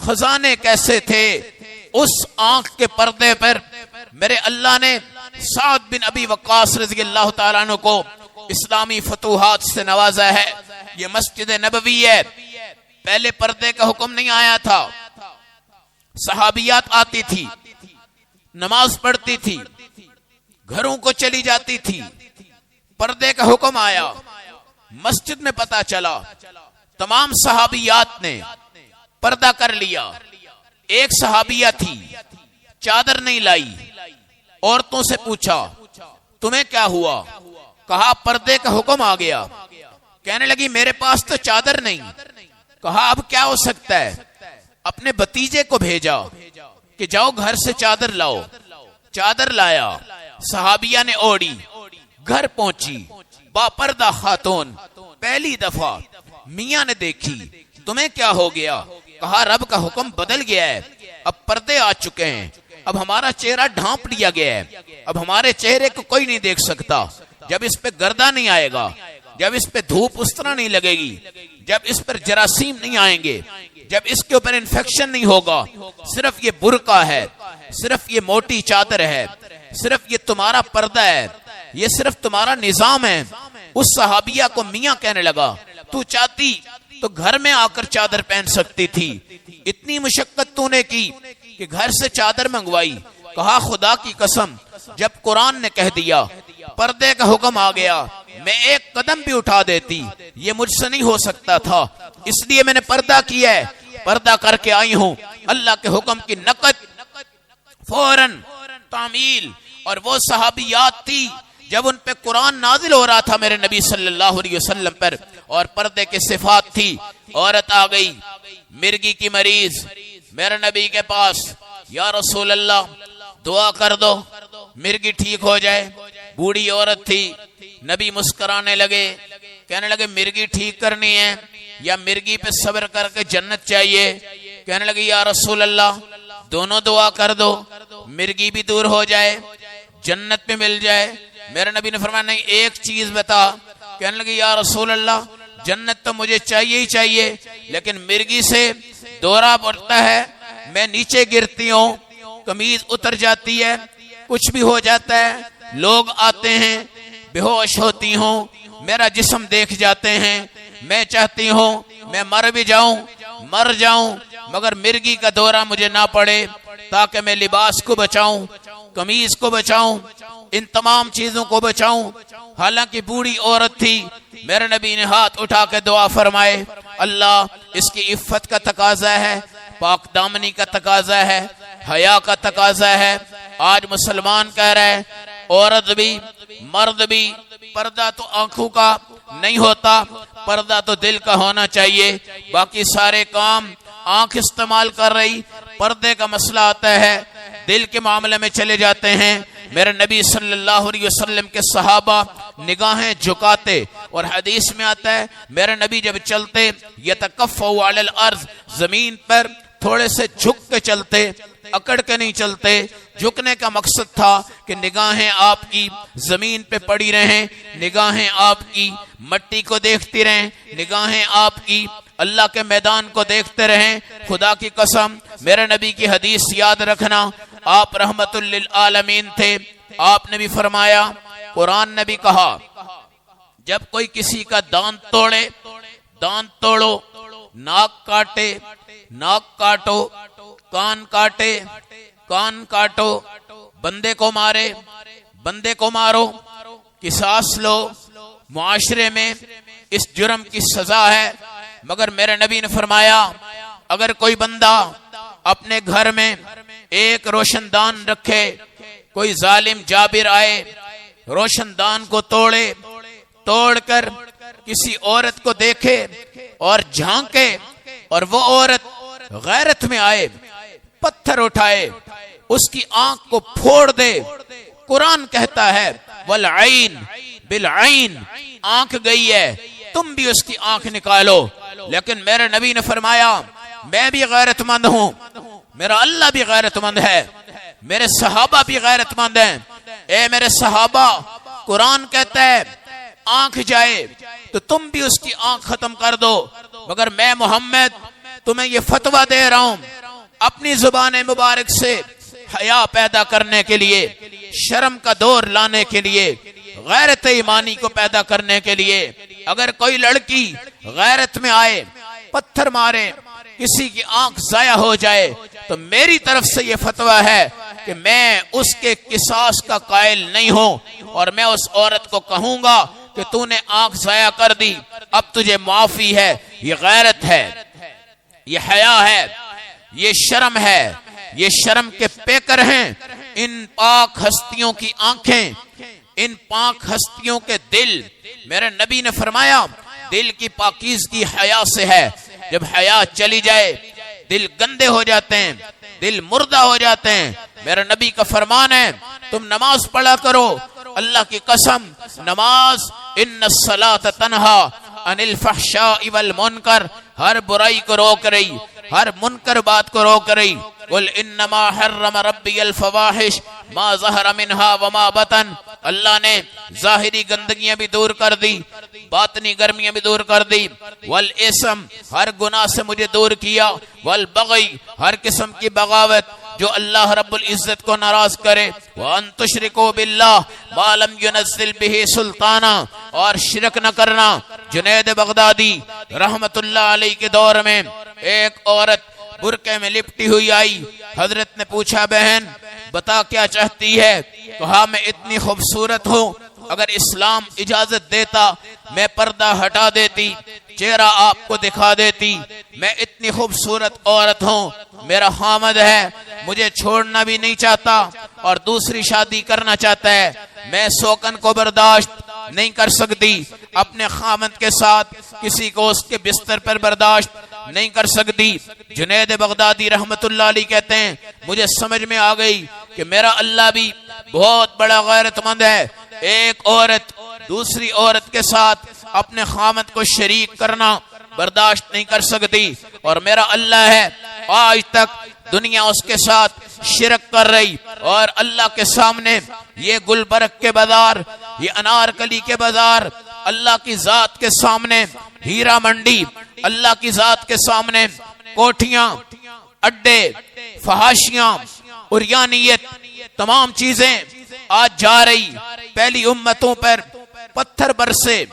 خزانے کیسے تھے۔ اس آنکھ کے پردے پر میرے اللہ نے سعد بن ابی وقاص رضی اللہ تعالیٰ عنہ کو اسلامی فتوحات سے نوازا ہے۔ یہ مسجد نبوی ہے، پہلے پردے کا حکم نہیں آیا تھا، صحابیات آتی تھی، نماز پڑھتی تھی، گھروں کو چلی جاتی تھی، پردے کا حکم آیا، مسجد میں پتا چلا، تمام صحابیات نے پردہ کر لیا۔ ایک صحابیہ تھی چادر نہیں لائی، عورتوں سے پوچھا تمہیں کیا ہوا؟ کہا پردے کا حکم آ گیا، کہنے لگی میرے پاس تو چادر نہیں. کہا اب کیا ہو سکتا ہے؟ اپنے بھتیجے کو بھیجا کہ جاؤ گھر سے چادر لاؤ. چادر لایا, صحابیہ نے اوڑی, گھر پہنچی. باپردہ خاتون پہلی دفعہ میاں نے دیکھی. تمہیں کیا ہو گیا؟ کہا رب کا حکم بدل گیا ہے, اب پردے آ چکے ہیں, اب ہمارا چہرہ ڈھانپ لیا گیا ہے, اب ہمارے چہرے کو کوئی نہیں دیکھ سکتا. جب اس پہ گردہ نہیں آئے گا, جب اس پہ دھوپ اس طرح نہیں لگے گی, جب اس پر جراثیم نہیں آئیں گے, جب اس کے اوپر انفیکشن نہیں ہوگا, صرف یہ برقع ہے, صرف یہ موٹی چادر ہے, صرف یہ تمہارا پردہ ہے, یہ صرف تمہارا نظام ہے. اس صحابیہ کو میاں کہنے لگا تو چاہتی تو گھر میں آ کر چادر پہن سکتی تھی, اتنی مشقت تو نے کی کہ گھر سے چادر منگوائی. کہا خدا کی قسم, جب قرآن نے کہہ دیا, پردے کا حکم آ گیا, میں ایک قدم بھی اٹھا دیتی, یہ مجھ سے نہیں ہو سکتا تھا, اس لیے میں نے پردہ کیا ہے, پردہ کر کے آئی ہوں. اللہ کے حکم کی نقد فوراً تعمیل. اور وہ صحابیات تھی جب ان پہ قرآن نازل ہو رہا تھا میرے نبی صلی اللہ علیہ وسلم پر, اور پردے کے صفات تھی. عورت آ گئی مرگی کی مریض میرے نبی کے پاس, یا رسول اللہ دعا کر دو مرگی ٹھیک ہو جائے. بوڑھی عورت تھی. نبی مسکرانے لگے, کہنے لگے مرگی ٹھیک کرنی ہے یا مرگی پہ صبر کر کے جنت چاہیے؟ کہنے لگے یا رسول اللہ دونوں دعا کر دو, مرگی بھی دور ہو جائے, جنت میں مل جائے. میرے نبی نے فرمایا نہیں, ایک چیز بتا. کہنے لگے یا رسول اللہ جنت تو مجھے چاہیے ہی چاہیے, لیکن مرگی سے دورہ پڑتا ہے, میں نیچے گرتی ہوں, قمیض اتر جاتی ہے, کچھ بھی ہو جاتا ہے, لوگ آتے ہیں, بے ہوش ہوتی ہوں, میرا جسم دیکھ جاتے ہیں, میں چاہتی ہوں میں مر بھی جاؤں, مر جاؤں, مگر مرگی کا دورہ مجھے نہ پڑے, تاکہ میں لباس کو بچاؤں, قمیض کو بچاؤں, ان تمام چیزوں کو بچاؤں. حالانکہ بوڑھی عورت تھی. میرے نبی نے ہاتھ اٹھا کے دعا فرمائے, اللہ اس کی عفت کا تقاضا ہے, پاک دامنی کا تقاضا ہے, حیا کا تقاضا ہے. آج مسلمان کہہ رہے ہیں عورت بھی مرد بھی, پردہ تو آنکھوں کا نہیں ہوتا, پردہ تو دل کا ہونا چاہیے. باقی سارے کام آنکھ استعمال کر رہی, پردے کا مسئلہ آتا ہے دل کے معاملے میں چلے جاتے ہیں. میرے نبی صلی اللہ علیہ وسلم کے صحابہ نگاہیں جھکاتے, اور حدیث میں آتا ہے میرے نبی جب چلتے یتکفوا علی الارض, زمین پر تھوڑے سے جھک کے چلتے, اکڑ کے نہیں چلتے. جھکنے کا مقصد تھا کہ نگاہیں آپ کی زمین پہ پڑی رہیں, نگاہیں آپ کی مٹی کو دیکھتی رہیں, نگاہیں آپ کی اللہ کے میدان کو دیکھتے رہیں. خدا کی قسم میرے نبی کی حدیث یاد رکھنا, آپ رحمت للعالمین تھے. آپ نے بھی فرمایا, قرآن نے بھی کہا, جب کوئی کسی کا دانت توڑے دانت توڑو, ناک کاٹے ناک کاٹو, کان کاٹے کان کاٹو, بندے کو مارے بندے کو مارو, قصاص لو. معاشرے میں اس جرم کی سزا ہے. مگر میرے نبی نے فرمایا اگر کوئی بندہ اپنے گھر میں ایک روشن دان رکھے, کوئی ظالم جابر آئے روشن دان کو توڑے, توڑ کر کسی عورت کو دیکھے اور جھانکے, اور وہ عورت غیرت میں آئے, پتھر اٹھائے, اس کی آنکھ کو پھوڑ دے. قرآن کہتا ہے والعین بالعین, آنکھ گئی ہے, تم بھی اس کی آنکھ نکالو. لیکن میرے نبی نے فرمایا میں بھی غیرت مند ہوں, میرا اللہ بھی غیرت مند ہے, میرے صحابہ بھی غیرت مند ہیں. اے میرے صحابہ, قرآن کہتا ہے آنکھ جائے تو تم بھی اس کی آنکھ ختم کر دو, مگر میں محمد تمہیں یہ فتویٰ دے رہا ہوں اپنی زبان مبارک سے حیا پیدا کرنے کے لیے, شرم کا دور لانے کے لیے, غیرت ایمانی کو پیدا کرنے کے لیے. اگر کوئی لڑکی غیرت میں آئے, پتھر مارے, کسی کی آنکھ ضائع ہو جائے, تو میری طرف سے یہ فتویٰ ہے کہ میں اس کے قصاص کا قائل نہیں ہوں, اور میں اس عورت کو کہوں گا کہ تو نے آنکھ ضائع کر دی, اب تجھے معافی ہے. یہ غیرت ہے, یہ حیا ہے, یہ شرم ہے, یہ شرم کے پیکر ہیں ان پاک ہستیوں کی آنکھیں, ان پاک ہستیوں کے دل. میرے نبی نے فرمایا دل کی پاکیزگی حیا سے ہے. جب حیا چلی جائے دل گندے ہو جاتے ہیں، دل مردہ ہو جاتے ہیں. میرا نبی کا فرمان ہے تم نماز پڑھا کرو. اللہ کی قسم نماز ان الصلاۃ تنہا عن الفحشاء والمنکر، ہر برائی کو روک رہی، ہر منکر بات کو روک رہی. قل انما حرم ربی الفواحش ما ظہر منها وما بطن. اللہ نے ظاہری گندگیاں بھی دور کر دی، باطنی گرمیاں بھی دور کر دی. والاسم، ہر گناہ سے مجھے دور کیا. والبغی، ہر قسم کی بغاوت جو اللہ رب العزت کو ناراض کرے. وان تشرکوا باللہ ما لم ينزل به سلطانا، اور شرک نہ کرنا. جنید بغدادی رحمت اللہ علیہ کے دور میں ایک عورت برقعے میں لپٹی ہوئی آئی. حضرت نے پوچھا بہن بتا کیا چاہتی ہے؟ کہا میں اتنی خوبصورت ہوں، اگر اسلام اجازت دیتا میں پردہ ہٹا دیتی، چہرہ آپ کو دکھا دیتی. میں اتنی خوبصورت عورت ہوں، میرا خامد ہے، مجھے چھوڑنا بھی نہیں چاہتا اور دوسری شادی کرنا چاہتا ہے. میں سوکن کو برداشت نہیں کر سکتی، اپنے خامد کے ساتھ کسی کو اس کے بستر پر برداشت نہیں کر سکتی. جنید بغدادی رحمت اللہ علیہ کہتے ہیں مجھے سمجھ میں آ گئی کہ میرا اللہ بھی بہت بڑا غیرت مند ہے. ایک عورت دوسری عورت کے ساتھ اپنے خامد کو شریک کرنا برداشت نہیں کر سکتی، اور میرا اللہ ہے آج تک دنیا اس کے ساتھ شرک کر رہی. اور اللہ کے سامنے یہ گلبرگ کے بازار، یہ انارکلی کے بازار، اللہ کی ذات کے سامنے ہیرا منڈی، اللہ کی ذات کے سامنے کوٹھیاں، اڈے، فحاشیاں، عریانیت، تمام چیزیں آج جا رہی. پہلی امتوں پر پتھر برسے،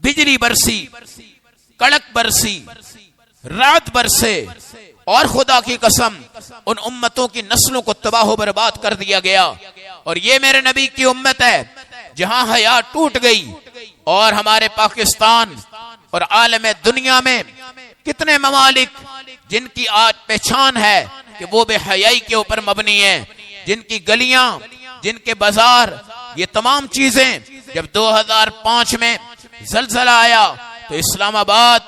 بجلی برسی، کڑک برسی، رات برسے، اور خدا کی قسم ان امتوں کی نسلوں کو تباہ و برباد کر دیا گیا. اور یہ میرے نبی کی امت ہے جہاں حیا ٹوٹ گئی. اور ہمارے پاکستان اور عالم دنیا میں کتنے ممالک جن کی آج پہچان ہے کہ وہ بے حیائی کے اوپر مبنی ہیں، جن کی گلیاں، جن کے بازار، یہ تمام چیزیں. جب 2005 میں زلزلہ آیا تو اسلام آباد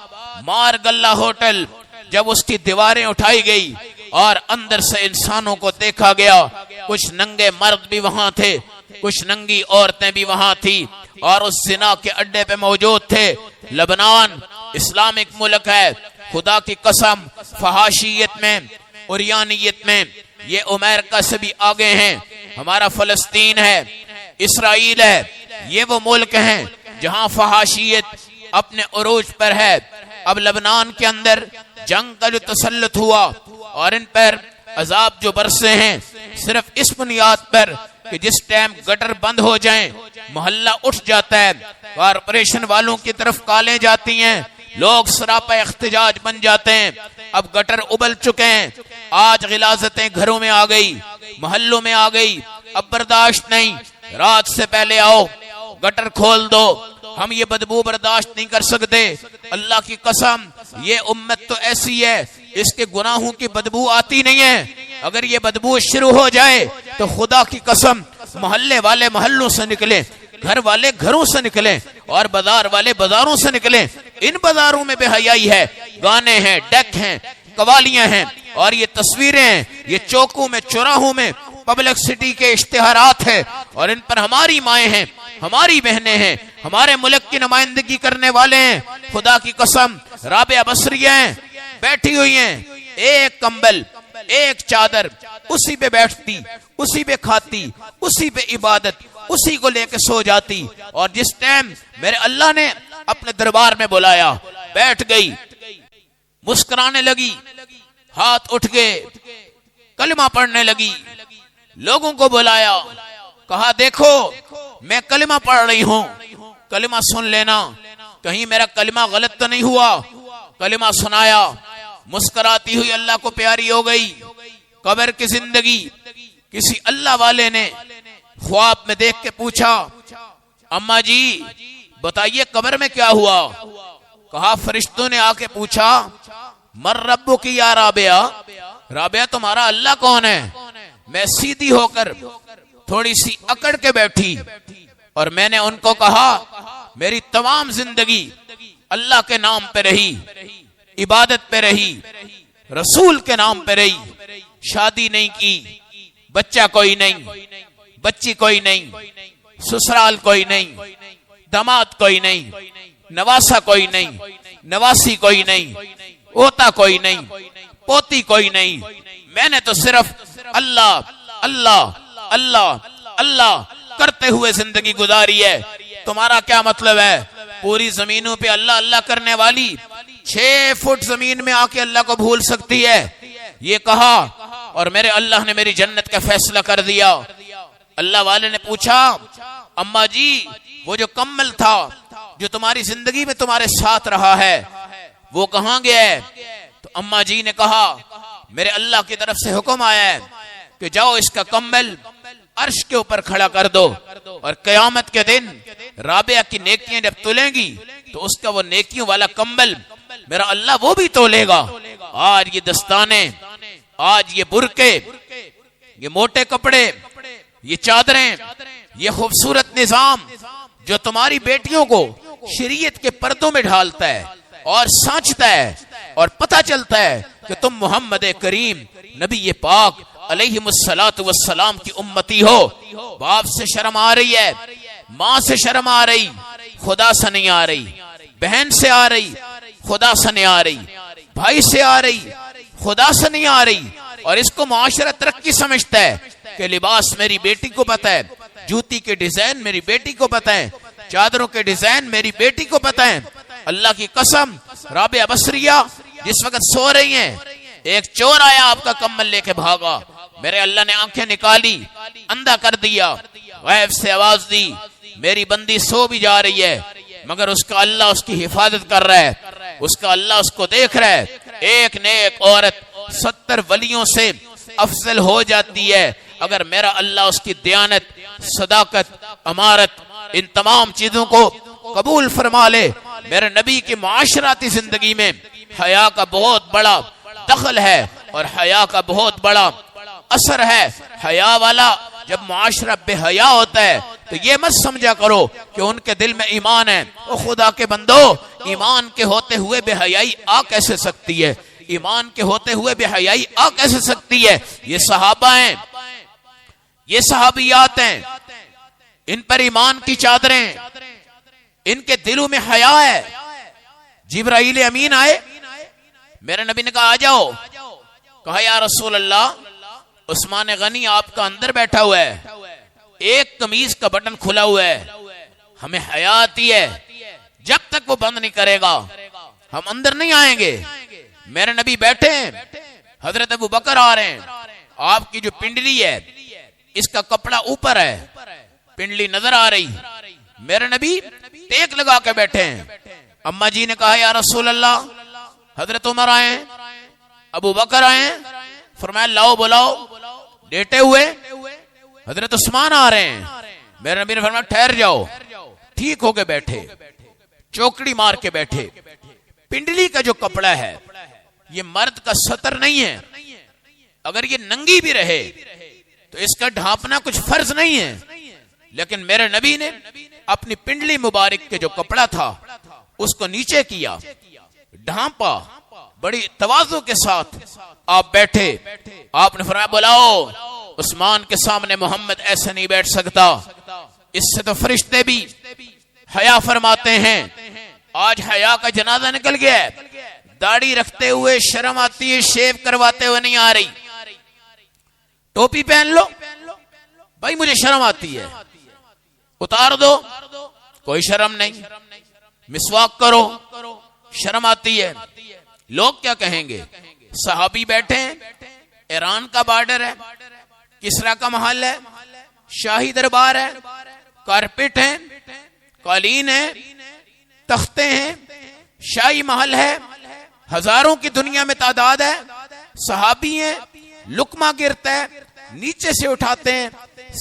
مار گلہ ہوٹل جب اس کی دیواریں اٹھائی گئی اور اندر سے انسانوں کو دیکھا گیا، کچھ ننگے مرد بھی وہاں تھے، کچھ ننگی عورتیں بھی وہاں تھی، اور اس زنا کے اڈے پہ موجود تھے. لبنان اسلامک ملک ہے، خدا کی قسم فحاشیت میں، عریانیت میں یہ امریکہ سے بھی آگے ہیں. ہمارا فلسطین ہے، اسرائیل ہے، یہ وہ ملک ہیں جہاں فحاشیت اپنے عروج پر ہے. اب لبنان کے اندر جنگ کا جو تسلط ہوا اور ان پر عذاب جو برسے ہیں صرف اس بنیاد پر کہ جس ٹائم گٹر بند ہو جائیں محلہ اٹھ جاتا ہے، کارپوریشن والوں کی طرف کالیں جاتی ہیں، لوگ سراپا احتجاج بن جاتے ہیں. اب گٹر ابل چکے ہیں، آج غلاظتیں گھروں میں آ گئی، محلوں میں آ گئی. اب برداشت نہیں، رات سے پہلے آؤ گٹر کھول دو، ہم یہ بدبو برداشت نہیں کر سکتے. اللہ کی قسم یہ امت تو ایسی ہے اس کے گناہوں کی بدبو آتی نہیں ہے. اگر یہ بدبو شروع ہو جائے تو خدا کی قسم محلے والے محلوں سے نکلیں، گھر والے گھروں سے نکلیں، اور بازار والے بازاروں سے نکلیں. ان بازاروں میں بے حیائی ہے، گانے ہیں، ڈیک ہیں، قوالیاں ہیں، اور یہ تصویریں ہیں، یہ چوکوں میں، چوراہوں میں پبلک سٹی کے اشتہارات ہیں، اور ان پر ہماری مائیں ہیں، ہماری بہنیں ہیں، ہمارے ملک کی نمائندگی کرنے والے ہیں. خدا کی قسم رابعہ بصریہ ہیں، بیٹھی ہوئی ہیں، ایک کمبل، ایک چادر، اسی پہ بیٹھتی، اسی پہ کھاتی، اسی پہ عبادت، اسی کو لے کے سو جاتی. اور جس ٹائم میرے اللہ نے اپنے دربار میں بلایا بیٹھ گئی، مسکرانے لگی، ہاتھ اٹھ گئے، کلمہ پڑھنے لگی. لوگوں کو بلایا، کہا دیکھو میں کلمہ پڑھ رہی ہوں، کلمہ سن لینا، کہیں میرا کلمہ غلط تو نہیں ہوا. کلمہ سنایا، مسکراتی ہوئی اللہ کو پیاری ہو گئی. قبر کی زندگی کسی اللہ والے نے خواب میں دیکھ کے پوچھا اماں جی بتائیے قبر میں کیا ہوا؟ کہا فرشتوں نے آ کے پوچھا مر ربو کی یا رابعہ، رابعہ تمہارا اللہ کون ہے؟ میں سیدھی ہو کر تھوڑی سی اکڑ کے بیٹھی اور میں نے ان کو کہا میری تمام زندگی اللہ کے نام پہ رہی، عبادت پہ رہی، رسول کے نام پہ رہی، شادی نہیں کی، بچہ کوئی نہیں، بچی کوئی نہیں، سسرال کوئی نہیں، داماد کوئی نہیں، نواسا کوئی نہیں، نواسی کوئی نہیں، اوتا کوئی نہیں، پوتی کوئی نہیں، میں نے تو صرف اللہ اللہ اللہ اللہ کرتے ہوئے زندگی گزاری ہے۔ تمہارا کیا مطلب ہے؟ پوری زمینوں پہ اللہ اللہ کرنے والی 6 فٹ زمین میں آ کے اللہ کو بھول سکتی ہے؟ یہ کہا اور میرے اللہ نے میری جنت کا فیصلہ کر دیا۔ اللہ والے نے پوچھا اماں جی وہ جو کمل تھا جو تمہاری زندگی میں تمہارے ساتھ رہا ہے وہ کہاں گیا ہے؟ تو اماں جی نے کہا میرے اللہ کی طرف سے حکم آیا ہے کہ جاؤ اس کا کمل عرش کے اوپر کھڑا کر دو، اور قیامت کے دن رابعہ کی نیکیاں جب تولیں گی تو اس کا وہ نیکیوں والا کمبل میرا اللہ وہ بھی تولے گا۔ آج یہ دستانے، آج یہ برقے، یہ موٹے کپڑے، یہ چادریں، یہ خوبصورت نظام جو تمہاری بیٹیوں کو شریعت کے پردوں میں ڈھالتا ہے اور سانچتا ہے اور پتہ چلتا ہے کہ تم محمد کریم نبی پاک علیہ الصلوۃ والسلام کی امتی ہو، باپ سے شرم آ رہی ہے، ماں سے شرم آ رہی، خدا سے نہیں آ رہی، بہن سے آ رہی، خدا سے نہیں آ رہی، بھائی سے آ رہی، خدا سے نہیں آ رہی، اور اس کو معاشرہ ترقی سمجھتا ہے کہ لباس میری بیٹی کو پتہ ہے، جوتی کے ڈیزائن میری بیٹی کو پتہ ہے، چادروں کے ڈیزائن میری بیٹی کو پتہ ہے۔ اللہ کی قسم رابعہ بصریہ جس وقت سو رہی ہیں ایک چور آیا آپ کا کمل لے کے بھاگا، میرے اللہ نے آنکھیں نکالی، اندھا کر دیا، غیب سے آواز دی میری بندی سو بھی جا رہی ہے مگر اس کا اللہ اس کی حفاظت کر رہا ہے، اس کا اللہ اس کو دیکھ رہا ہے۔ ایک نیک عورت 70 ولیوں سے افضل ہو جاتی ہے اگر میرا اللہ اس کی دیانت، صداقت، امارت، ان تمام چیزوں کو قبول فرما لے۔ میرے نبی کی معاشراتی زندگی میں حیا کا بہت بڑا دخل ہے اور حیا کا بہت بڑا اثر ہے۔ حیا والا جب معاشرہ بے حیا ہوتا ہے تو یہ مت سمجھا کرو کہ ان کے دل میں ایمان ہے۔ او خدا کے بندو، ایمان کے ہوتے ہوئے بے حیائی آ کیسے سکتی ہے؟ ایمان کے ہوتے ہوئے بے حیائی آ کیسے سکتی ہے؟ یہ صحابہ ہیں، یہ صحابیات ہیں، ان پر ایمان کی چادریں، ان کے دلوں میں حیا ہے۔ جبرائیل امین آئے، میرے نبی نے کہا آ جاؤ، کہا یا رسول اللہ عثمان غنی آپ کا اندر بیٹھا ہوا ہے، ایک قمیض کا بٹن کھلا ہوا ہے، ہمیں حیا آتی ہے، جب تک وہ بند نہیں کرے گا ہم اندر نہیں آئیں گے۔ میرے نبی بیٹھے ہیں، حضرت ابو بکر آ رہے ہیں، آپ کی جو پنڈلی ہے اس کا کپڑا اوپر ہے، پنڈلی نظر آ رہی، میرے نبی ٹیک لگا کے بیٹھے ہیں۔ اماں جی نے کہا یا رسول اللہ، حضرت عمر آئے ہیں، ابو بکر آئے ہیں، فرمایا لاؤ بلاؤ، لیٹے ہوئے حضرت عثمان آ رہے ہیں، میرے نبی نے فرمایا ٹھہر جاؤ، ٹھیک ہو کے بیٹھے، چوکڑی مار کے بیٹھے۔ پنڈلی کا جو کپڑا ہے یہ مرد کا ستر نہیں ہے، اگر یہ ننگی بھی رہے تو اس کا ڈھانپنا کچھ فرض نہیں ہے، لیکن میرے نبی نے اپنی پنڈلی مبارک کے جو کپڑا تھا اس کو نیچے کیا، ڈھانپا، بڑی تواضع کے ساتھ آپ بیٹھے۔ آپ نے فرمایا بلاؤ، عثمان کے سامنے محمد ایسے نہیں بیٹھ سکتا، اس سے تو فرشتے بھی حیا فرماتے ہیں۔ آج حیا کا جنازہ نکل گیا ہے، داڑھی رکھتے ہوئے شرم آتی ہے، شیو کرواتے ہوئے نہیں آ رہی، ٹوپی پہن لو بھائی مجھے شرم آتی ہے، اتار دو کوئی شرم نہیں، مسواک کرو شرم آتی ہے، لوگ کیا کہیں گے؟ صحابی بیٹھے ہیں، ایران کا بارڈر ہے، کسرا کا محل ہے، شاہی دربار ہے، کارپٹ ہے، قالین ہے، تختے ہیں، شاہی محل ہے، ہزاروں کی دنیا میں تعداد ہے، صحابی ہیں، لقمہ گرتا ہے نیچے سے اٹھاتے ہیں،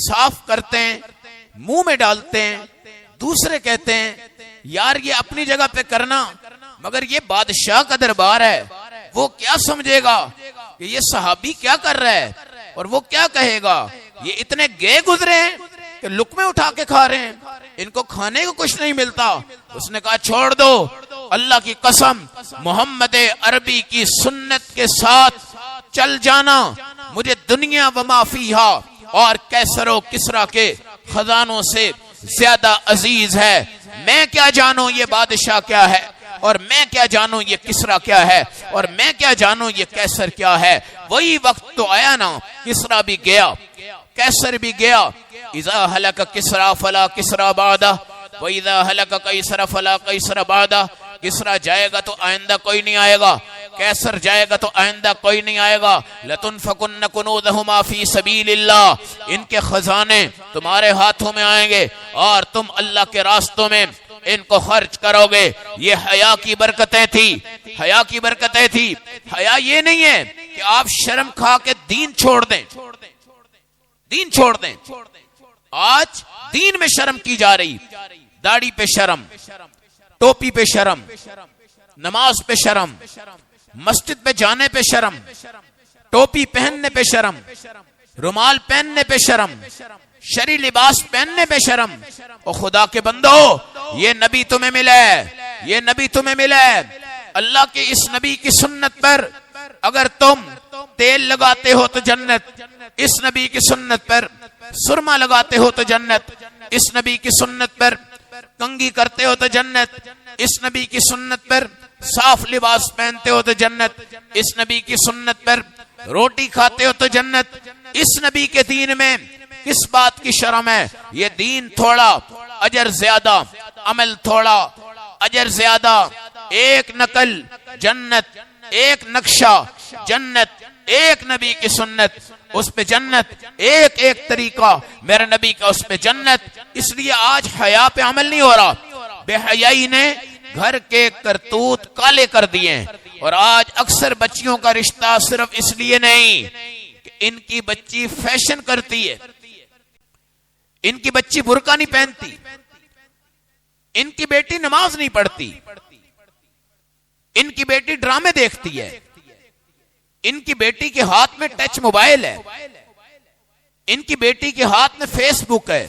صاف کرتے ہیں، منہ میں ڈالتے ہیں، دوسرے کہتے ہیں یار یہ اپنی جگہ پہ کرنا مگر یہ بادشاہ کا دربار ہے، وہ کیا سمجھے گا کہ یہ صحابی کیا کر رہا ہے اور وہ کیا کہے گا؟ یہ اتنے گئے گزرے ہیں کہ لقمے اٹھا کے کھا رہے ہیں، ان کو کھانے کو کچھ نہیں ملتا۔ اس نے کہا چھوڑ دو، اللہ کی قسم محمد عربی کی سنت کے ساتھ چل جانا مجھے دنیا و ما فیہا اور کیسر و کسرا کے خزانوں سے زیادہ عزیز ہے۔ میں کیا جانوں یہ بادشاہ کیا ہے، اور میں کیا جانوں یہ کسرا کیا ہے، اور میں کیا جانوں یہ کیسر کیا ہے۔ وہی وقت تو آیا نا، کسرا بھی گیا، کیسر بھی گیا۔ اذا ہلک کسرا فلا کسرا بعدہ وَإِذَا هَلَكَ قَيْصَرَ فَلَا قَيْصَرَ بَعْدَهُ۔ کسرا جائے گا تو آئندہ کوئی نہیں آئے گا، کیسر جائے گا تو آئندہ کوئی نہیں آئے گا۔ لَتُنْفِقُنَّ كُنُوزَهُمَا فِي سَبِيلِ اللَّهِ، ان کے خزانے تمہارے ہاتھوں میں آئیں گے اور تم اللہ کے راستوں میں ان کو خرچ کرو گے۔ یہ حیا کی برکتیں تھی، حیا کی برکتیں تھی۔ حیا یہ نہیں ہے کہ آپ شرم کھا کے دین چھوڑ دیں، دین چھوڑ دیں۔ آج دین میں شرم کی جا رہی، داڑھی پہ شرم، ٹوپی پہ شرم، نماز پہ شرم، مسجد پہ جانے پہ شرم، ٹوپی پہننے پہ شرم، رومال پہننے پہ شرم، شرعی لباس پہننے پہ شرم۔ او خدا کے بندو، یہ نبی تمہیں ملا ہے، یہ نبی تمہیں ملا ہے۔ اللہ کے اس نبی کی سنت پر اگر تم تیل لگاتے ہو تو جنت، اس نبی کی سنت پر سرما لگاتے ہو تو جنت، اس نبی کی سنت پر کنگھی کرتے ہو تو جنت، اس نبی کی سنت پر صاف لباس پہنتے ہو تو جنت، اس نبی کی سنت پر روٹی کھاتے ہو تو جنت۔ اس نبی کے دین میں کس بات کی شرم ہے؟ یہ دین تھوڑا، اجر زیادہ، عمل تھوڑا، اجر زیادہ۔ ایک نقل جنت، ایک نقشہ جنت، ایک نبی کی سنت اس پہ جنت، ایک ایک طریقہ میرے نبی کا اس پہ جنت۔ اس لیے آج حیا پہ عمل نہیں ہو رہا۔ بے حیائی نے گھر کے کرتوت کالے کر دیے، اور آج اکثر بچیوں کا رشتہ صرف اس لیے نہیں کہ ان کی بچی فیشن کرتی ہے، ان کی بچی برقع نہیں پہنتی، ان کی بیٹی نماز نہیں پڑھتی، ان کی بیٹی ڈرامے دیکھتی ہے، ان کی بیٹی کے ہاتھ میں ٹچ موبائل ہے، ان کی بیٹی کے ہاتھ میں فیس بک ہے،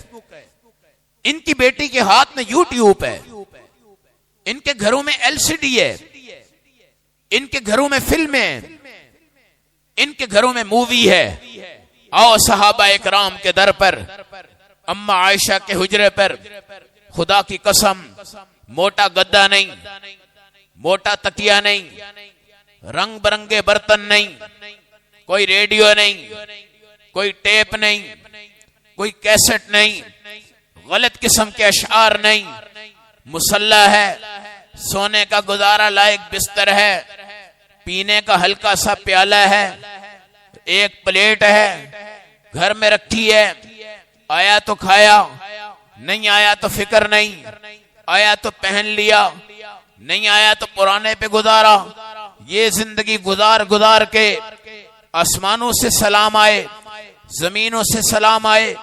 ان کی بیٹی کے ہاتھ میں یوٹیوب ہے، ان کے گھروں میں ایل سی ڈی ہے، ان کے گھروں میں فلمیں ہیں، ان کے گھروں میں مووی ہے۔ آؤ صحابہ اکرام کے در پر، اما عائشہ کے حجرے پر، خدا کی قسم موٹا گدا نہیں، موٹا تکیہ نہیں، رنگ برنگے برتن نہیں، کوئی ریڈیو نہیں، کوئی ٹیپ نہیں، کوئی کیسٹ نہیں، غلط قسم کے اشعار نہیں، مصلی ہے، سونے کا گزارا لائق بستر ہے، پینے کا ہلکا سا پیالہ ہے، ایک پلیٹ ہے، گھر میں رکھی ہے، آیا تو کھایا، نہیں آیا تو فکر نہیں، آیا تو پہن لیا، نہیں آیا تو پرانے پہ گزارا۔ یہ زندگی گزار گزار کے آسمانوں سے سلام آئے، زمینوں سے سلام آئے،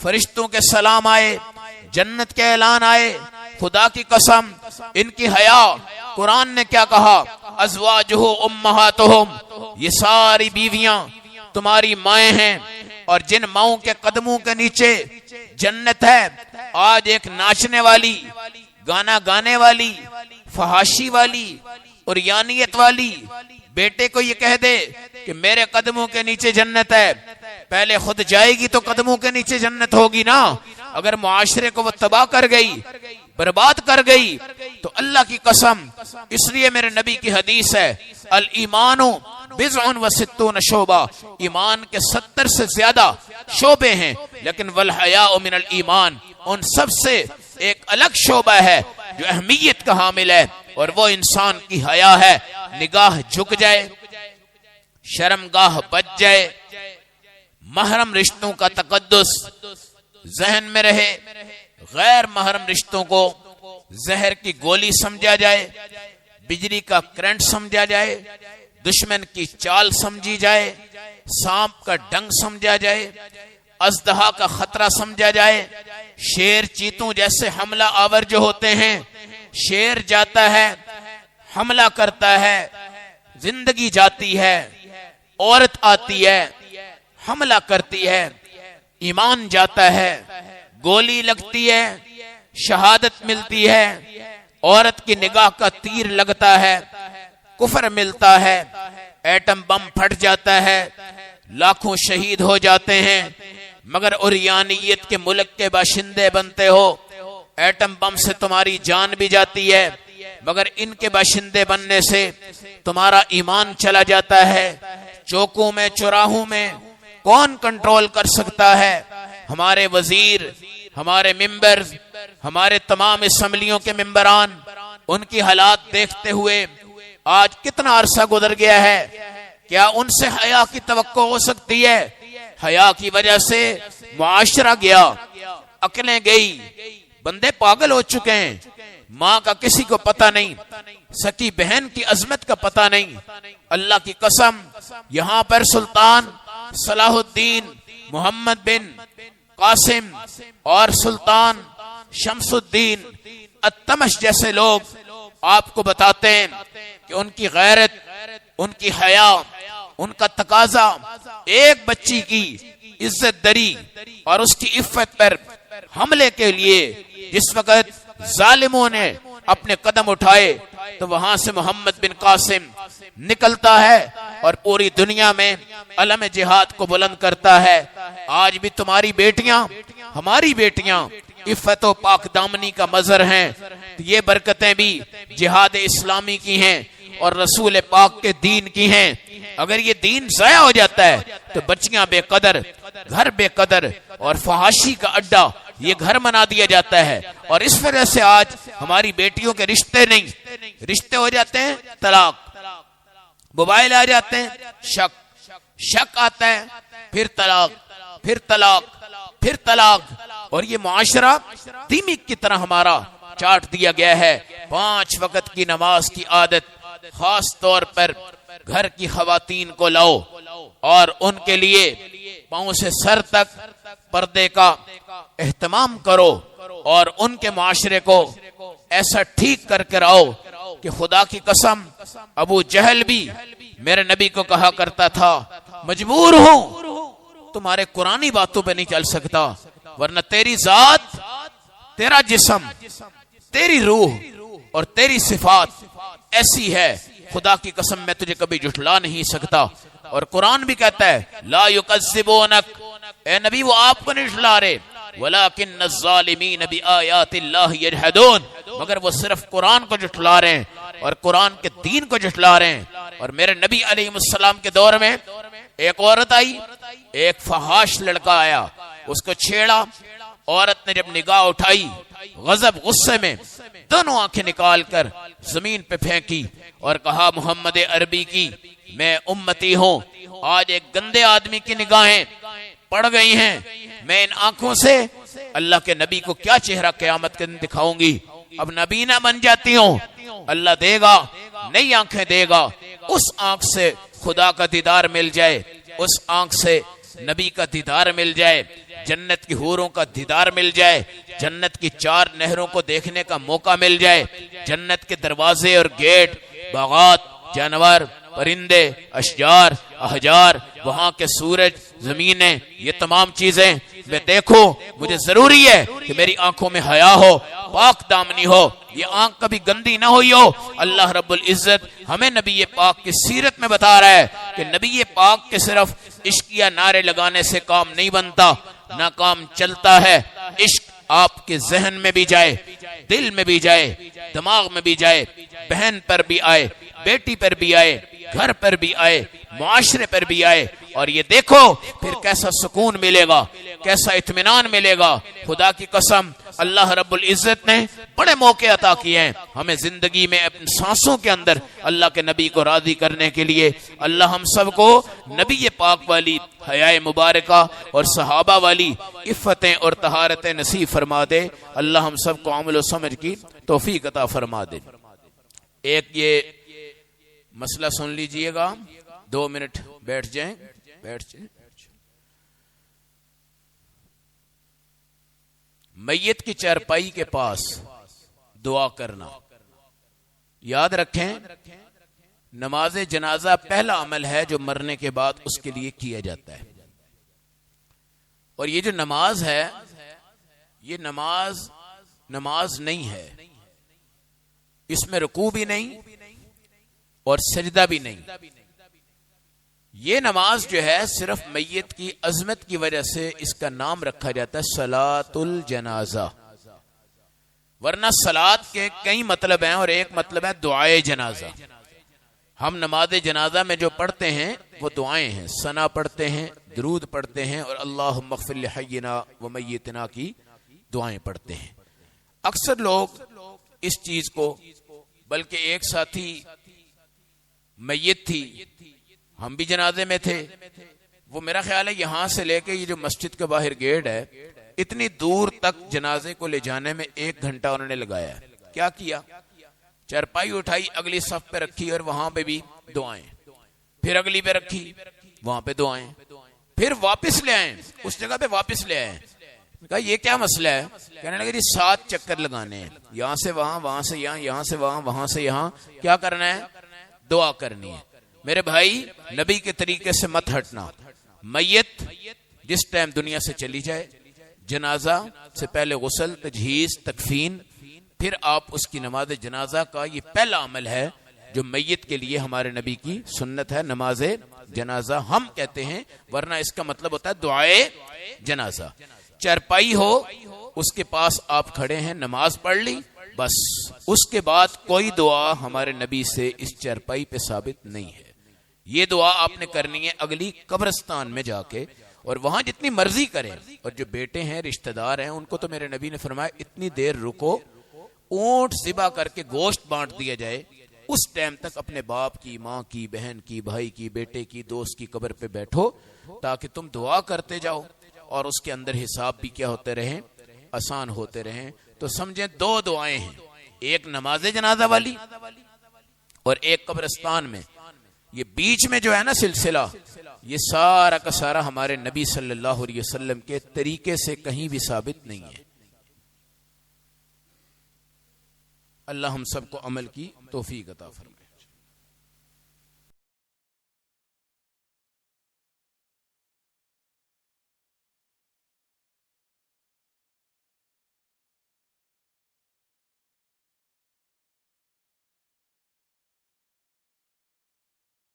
فرشتوں کے سلام آئے، جنت کے اعلان آئے۔ خدا کی قسم ان کی حیا، قرآن نے کیا کہا؟ ازواجہ امہاتہم، یہ ساری بیویاں تمہاری مائیں ہیں، اور جن ماؤں کے قدموں کے نیچے جنت ہے۔ آج ایک ناچنے والی، گانا گانے والی، فحاشی والی اور یانیت والی بیٹے کو یہ کہہ دے کہ میرے قدموں کے نیچے جنت ہے، پہلے خود جائے گی تو قدموں کے نیچے جنت ہوگی نا۔ اگر معاشرے کو وہ تباہ کر گئی، برباد کر گئی، تو اللہ کی قسم، اس لیے میرے نبی کی حدیث ہے، الایمان بضع و ستون شعبہ، ایمان کے 70 سے زیادہ شعبے ہیں، لیکن والحیاء من الایمان، ان سب سے ایک الگ شعبہ ہے جو اہمیت کا حامل ہے، اور وہ انسان کی حیا ہے۔ نگاہ جھک جائے، شرمگاہ بچ جائے، محرم رشتوں کا تقدس ذہن میں رہے، غیر محرم رشتوں کو زہر کی گولی سمجھا جائے، بجلی کا کرنٹ سمجھا جائے، دشمن کی چال سمجھی جائے، سانپ کا ڈنگ سمجھا جائے، اژدہا کا خطرہ سمجھا جائے۔ شیر چیتوں جیسے حملہ آور جو ہوتے ہیں، شیر جاتا ہے، حملہ کرتا ہے، زندگی جاتی ہے، عورت آتی ہے، حملہ کرتی ہے، ایمان جاتا ہے، گولی لگتی ہے، شہادت ملتی ہے، عورت کی نگاہ کا تیر لگتا ہے، کفر ملتا ہے، ایٹم بم پھٹ جاتا ہے، لاکھوں شہید ہو جاتے ہیں، مگر عریانیت کے ملک کے باشندے بنتے ہو، ایٹم بم سے تمہاری جان بھی جاتی ہے، مگر ان کے باشندے بننے سے تمہارا ایمان چلا جاتا ہے۔ چوکوں میں، چوراہوں میں کون کنٹرول کر سکتا ہے؟ ہمارے وزیر، ہمارے ممبر، ہمارے تمام اسمبلیوں کے ممبران، ان کی حالات دیکھتے ہوئے آج کتنا عرصہ گزر گیا ہے، کیا ان سے حیا کی توقع ہو سکتی ہے؟ حیا کی وجہ سے معاشرہ گیا، عقلیں گئی، بندے پاگل ہو چکے ہیں، ماں کا کسی کو پتہ نہیں، سکی بہن کی عظمت کا پتہ نہیں۔ اللہ کی قسم، یہاں پر سلطان صلاح الدین محمد بن قاسم اور سلطان شمس الدین التمش جیسے لوگ آپ کو بتاتے ہیں کہ ان کی غیرت، ان کی حیا، ان کا تقاضا ایک بچی کی عزت دری اور اس کی عفت پر حملے کے لیے جس وقت ظالموں نے اپنے قدم اٹھائے تو وہاں سے محمد بن قاسم نکلتا ہے اور پوری دنیا میں علم جہاد کو بلند کرتا ہے۔ آج بھی تمہاری بیٹیاں، ہماری بیٹیاں عفت و پاک دامنی کا مظہر ہیں، یہ برکتیں بھی جہاد اسلامی کی ہیں اور رسول پاک کے دین کی ہیں۔ اگر یہ دین ضائع ہو جاتا ہے تو بچیاں بے قدر، گھر بے قدر اور فحاشی کا اڈا یہ گھر بنا دیا جاتا ہے، اور اس وجہ سے آج ہماری بیٹیوں کے رشتے نہیں، رشتے ہو جاتے ہیں طلاق، موبائل آ جاتے ہیں شک آتا ہے، پھر طلاق، پھر طلاق، پھر طلاق، اور یہ معاشرہ دیمک کی طرح ہمارا چاٹ دیا گیا ہے۔ 5 وقت کی نماز کی عادت خاص طور پر گھر کی خواتین کو لاؤ اور ان کے لیے پاؤں سے سر تک پردے کا اہتمام کرو اور ان کے معاشرے کو ایسا ٹھیک کر کے رہو کہ خدا کی قسم ابو جہل بھی میرے نبی کو کہا کرتا تھا مجبور ہوں، تمہارے قرآنی باتوں پہ نہیں چل سکتا، ورنہ تیری ذات، تیرا جسم، تیری روح اور تیری صفات ایسی ہے، خدا کی قسم میں تجھے کبھی جھٹلا نہیں سکتا۔ اور قرآن بھی کہتا ہے لا یکذبونک، اے نبی وہ آپ کو نہیں جھٹلا رہے، ولکن الظالمین بآیات اللہ یجحدون، مگر وہ صرف قرآن کو جھٹلا رہے ہیں اور قرآن کے دین کو جھٹلا رہے ہیں۔ اور میرے نبی علیہ السلام کے دور میں ایک عورت آئی، ایک فحاش لڑکا آیا، اس کو چھیڑا، عورت نے جب نگاہ اٹھائی غضب غصے میں دونوں آنکھیں نکال کر زمین پہ پھینکی اور کہا محمد عربی کی میں امتی ہوں، آج ایک گندے آدمی کی نگاہیں پڑ گئی ہیں، میں ان آنکھوں سے اللہ کے نبی کو کیا چہرہ قیامت کے دن دکھاؤں گی، اب نبی نہ بن جاتی ہوں، اللہ دے گا نئی آنکھیں دے گا، اس آنکھ سے خدا کا دیدار مل جائے، اس آنکھ سے نبی کا دیدار مل جائے، جنت کی حوروں کا دیدار مل جائے، جنت کی 4 نہروں کو دیکھنے کا موقع مل جائے، جنت کے دروازے اور گیٹ، باغات، جانور، پرندے، اشجار، احجار، وہاں کے سورج، زمینیں، یہ تمام چیزیں میں دیکھوں، مجھے ضروری ہے کہ میری آنکھوں میں حیا ہو، پاک دامنی ہو، یہ آنکھ کبھی گندی نہ ہوئی ہو۔ اللہ رب العزت ہمیں نبی پاک کی سیرت میں بتا رہا ہے کہ نبی پاک کے صرف عشقیہ نعرے لگانے سے کام نہیں بنتا، نہ کام چلتا ہے، عشق آپ کے ذہن میں بھی جائے، دل میں بھی جائے، دماغ میں بھی جائے، بہن پر بھی آئے، بیٹی پر بھی آئے، گھر پر بھی آئے، معاشرے پر بھی آئے، اور یہ دیکھو پھر کیسا سکون ملے گا، کیسا اطمینان ملے گا۔ خدا کی قسم اللہ رب العزت نے بڑے موقع عطا کیے ہیں ہمیں زندگی میں، اپنے سانسوں کے اندر اللہ کے نبی کو راضی کرنے کے لیے۔ اللہ ہم سب کو نبی پاک والی حیا مبارکہ اور صحابہ والی عفتیں اور طہارتیں نصیب فرما دے۔ اللہ ہم سب کو عمل و سمجھ کی توفیق عطا فرما دے۔ ایک یہ مسئلہ سن لیجئے گا، 2 منٹ بیٹھ جائیں، بیٹھ جائیں۔ میت کی چارپائی کے پاس دعا کرنا، یاد رکھیں نماز جنازہ پہلا عمل ہے جو مرنے کے بعد اس کے لیے کیا جاتا ہے، اور یہ جو نماز ہے یہ نماز نہیں ہے، اس میں رکوع بھی نہیں اور سجدہ بھی نہیں. یہ نماز جو ہے صرف میت کی عظمت کی وجہ سے اس کا نام رکھا جاتا ہے صلاۃ الجنازہ، ورنہ صلاۃ کے کئی مطلب ہیں اور ایک مطلب ہے دعائے جنازہ. ہم نماز جنازہ میں جو پڑھتے ہیں وہ دعائیں ہیں، ثنا پڑھتے ہیں، درود پڑھتے ہیں اور اللہم اغفر لحینا و میتنا کی دعائیں پڑھتے ہیں. اکثر لوگ اس چیز کو، بلکہ ایک ساتھی میت تھی، ہم بھی جنازے میں تھے، وہ میرا خیال ہے یہاں سے لے کے یہ جو مسجد کے باہر گیٹ ہے اتنی دور تک جنازے کو لے جانے میں 1 گھنٹہ انہوں نے لگایا ہے. کیا کیا؟ چارپائی اٹھائی، اگلی صف پہ رکھی اور وہاں پہ بھی دعائیں، پھر اگلی پہ رکھی، وہاں پہ دعائیں، پھر واپس لے آئیں، اس جگہ پہ واپس لے آئیں. کہا یہ کیا مسئلہ ہے؟ کہنے لگے جی 7 چکر لگانے ہیں، یہاں سے وہاں، وہاں سے یہاں، یہاں سے وہاں، وہاں سے یہاں. کیا کرنا ہے؟ دعا کرنی ہے. میرے بھائی نبی کے طریقے سے مت ہٹنا. میت جس ٹائم دنیا سے چلی جائے، جنازہ سے پہلے غسل، تجہیز، تکفین، پھر آپ اس کی نماز جنازہ کا یہ پہلا عمل ہے جو میت کے لیے ہمارے نبی کی سنت ہے. نماز جنازہ ہم کہتے ہیں، ورنہ اس کا مطلب ہوتا ہے دعائے جنازہ. چارپائی ہو، اس کے پاس آپ کھڑے ہیں، نماز پڑھ لی، بس اس کے بعد کوئی دعا ہمارے نبی سے اس چارپائی پہ ثابت نہیں ہے. یہ دعا آپ نے کرنی ہے اگلی قبرستان میں جا کے، اور وہاں جتنی مرضی کریں. اور جو بیٹے ہیں، رشتہ دار ہیں، ان کو تو میرے نبی نے فرمایا اتنی دیر رکو، اونٹ ذبح کر کے گوشت بانٹ دیا جائے، اس ٹائم تک اپنے باپ کی، ماں کی، بہن کی، بھائی کی، بیٹے کی، دوست کی قبر پہ بیٹھو تاکہ تم دعا کرتے جاؤ اور اس کے اندر حساب بھی کیا ہوتے رہیں، آسان ہوتے رہیں. تو سمجھیں 2 دعائیں ہیں، ایک نماز جنازہ والی اور ایک قبرستان میں. یہ بیچ میں جو ہے نا سلسلہ، یہ سارا کا سارا ہمارے نبی صلی اللہ علیہ وسلم کے طریقے سے کہیں بھی ثابت نہیں ہے. اللہ ہم سب کو عمل کی توفیق عطا فرمائے.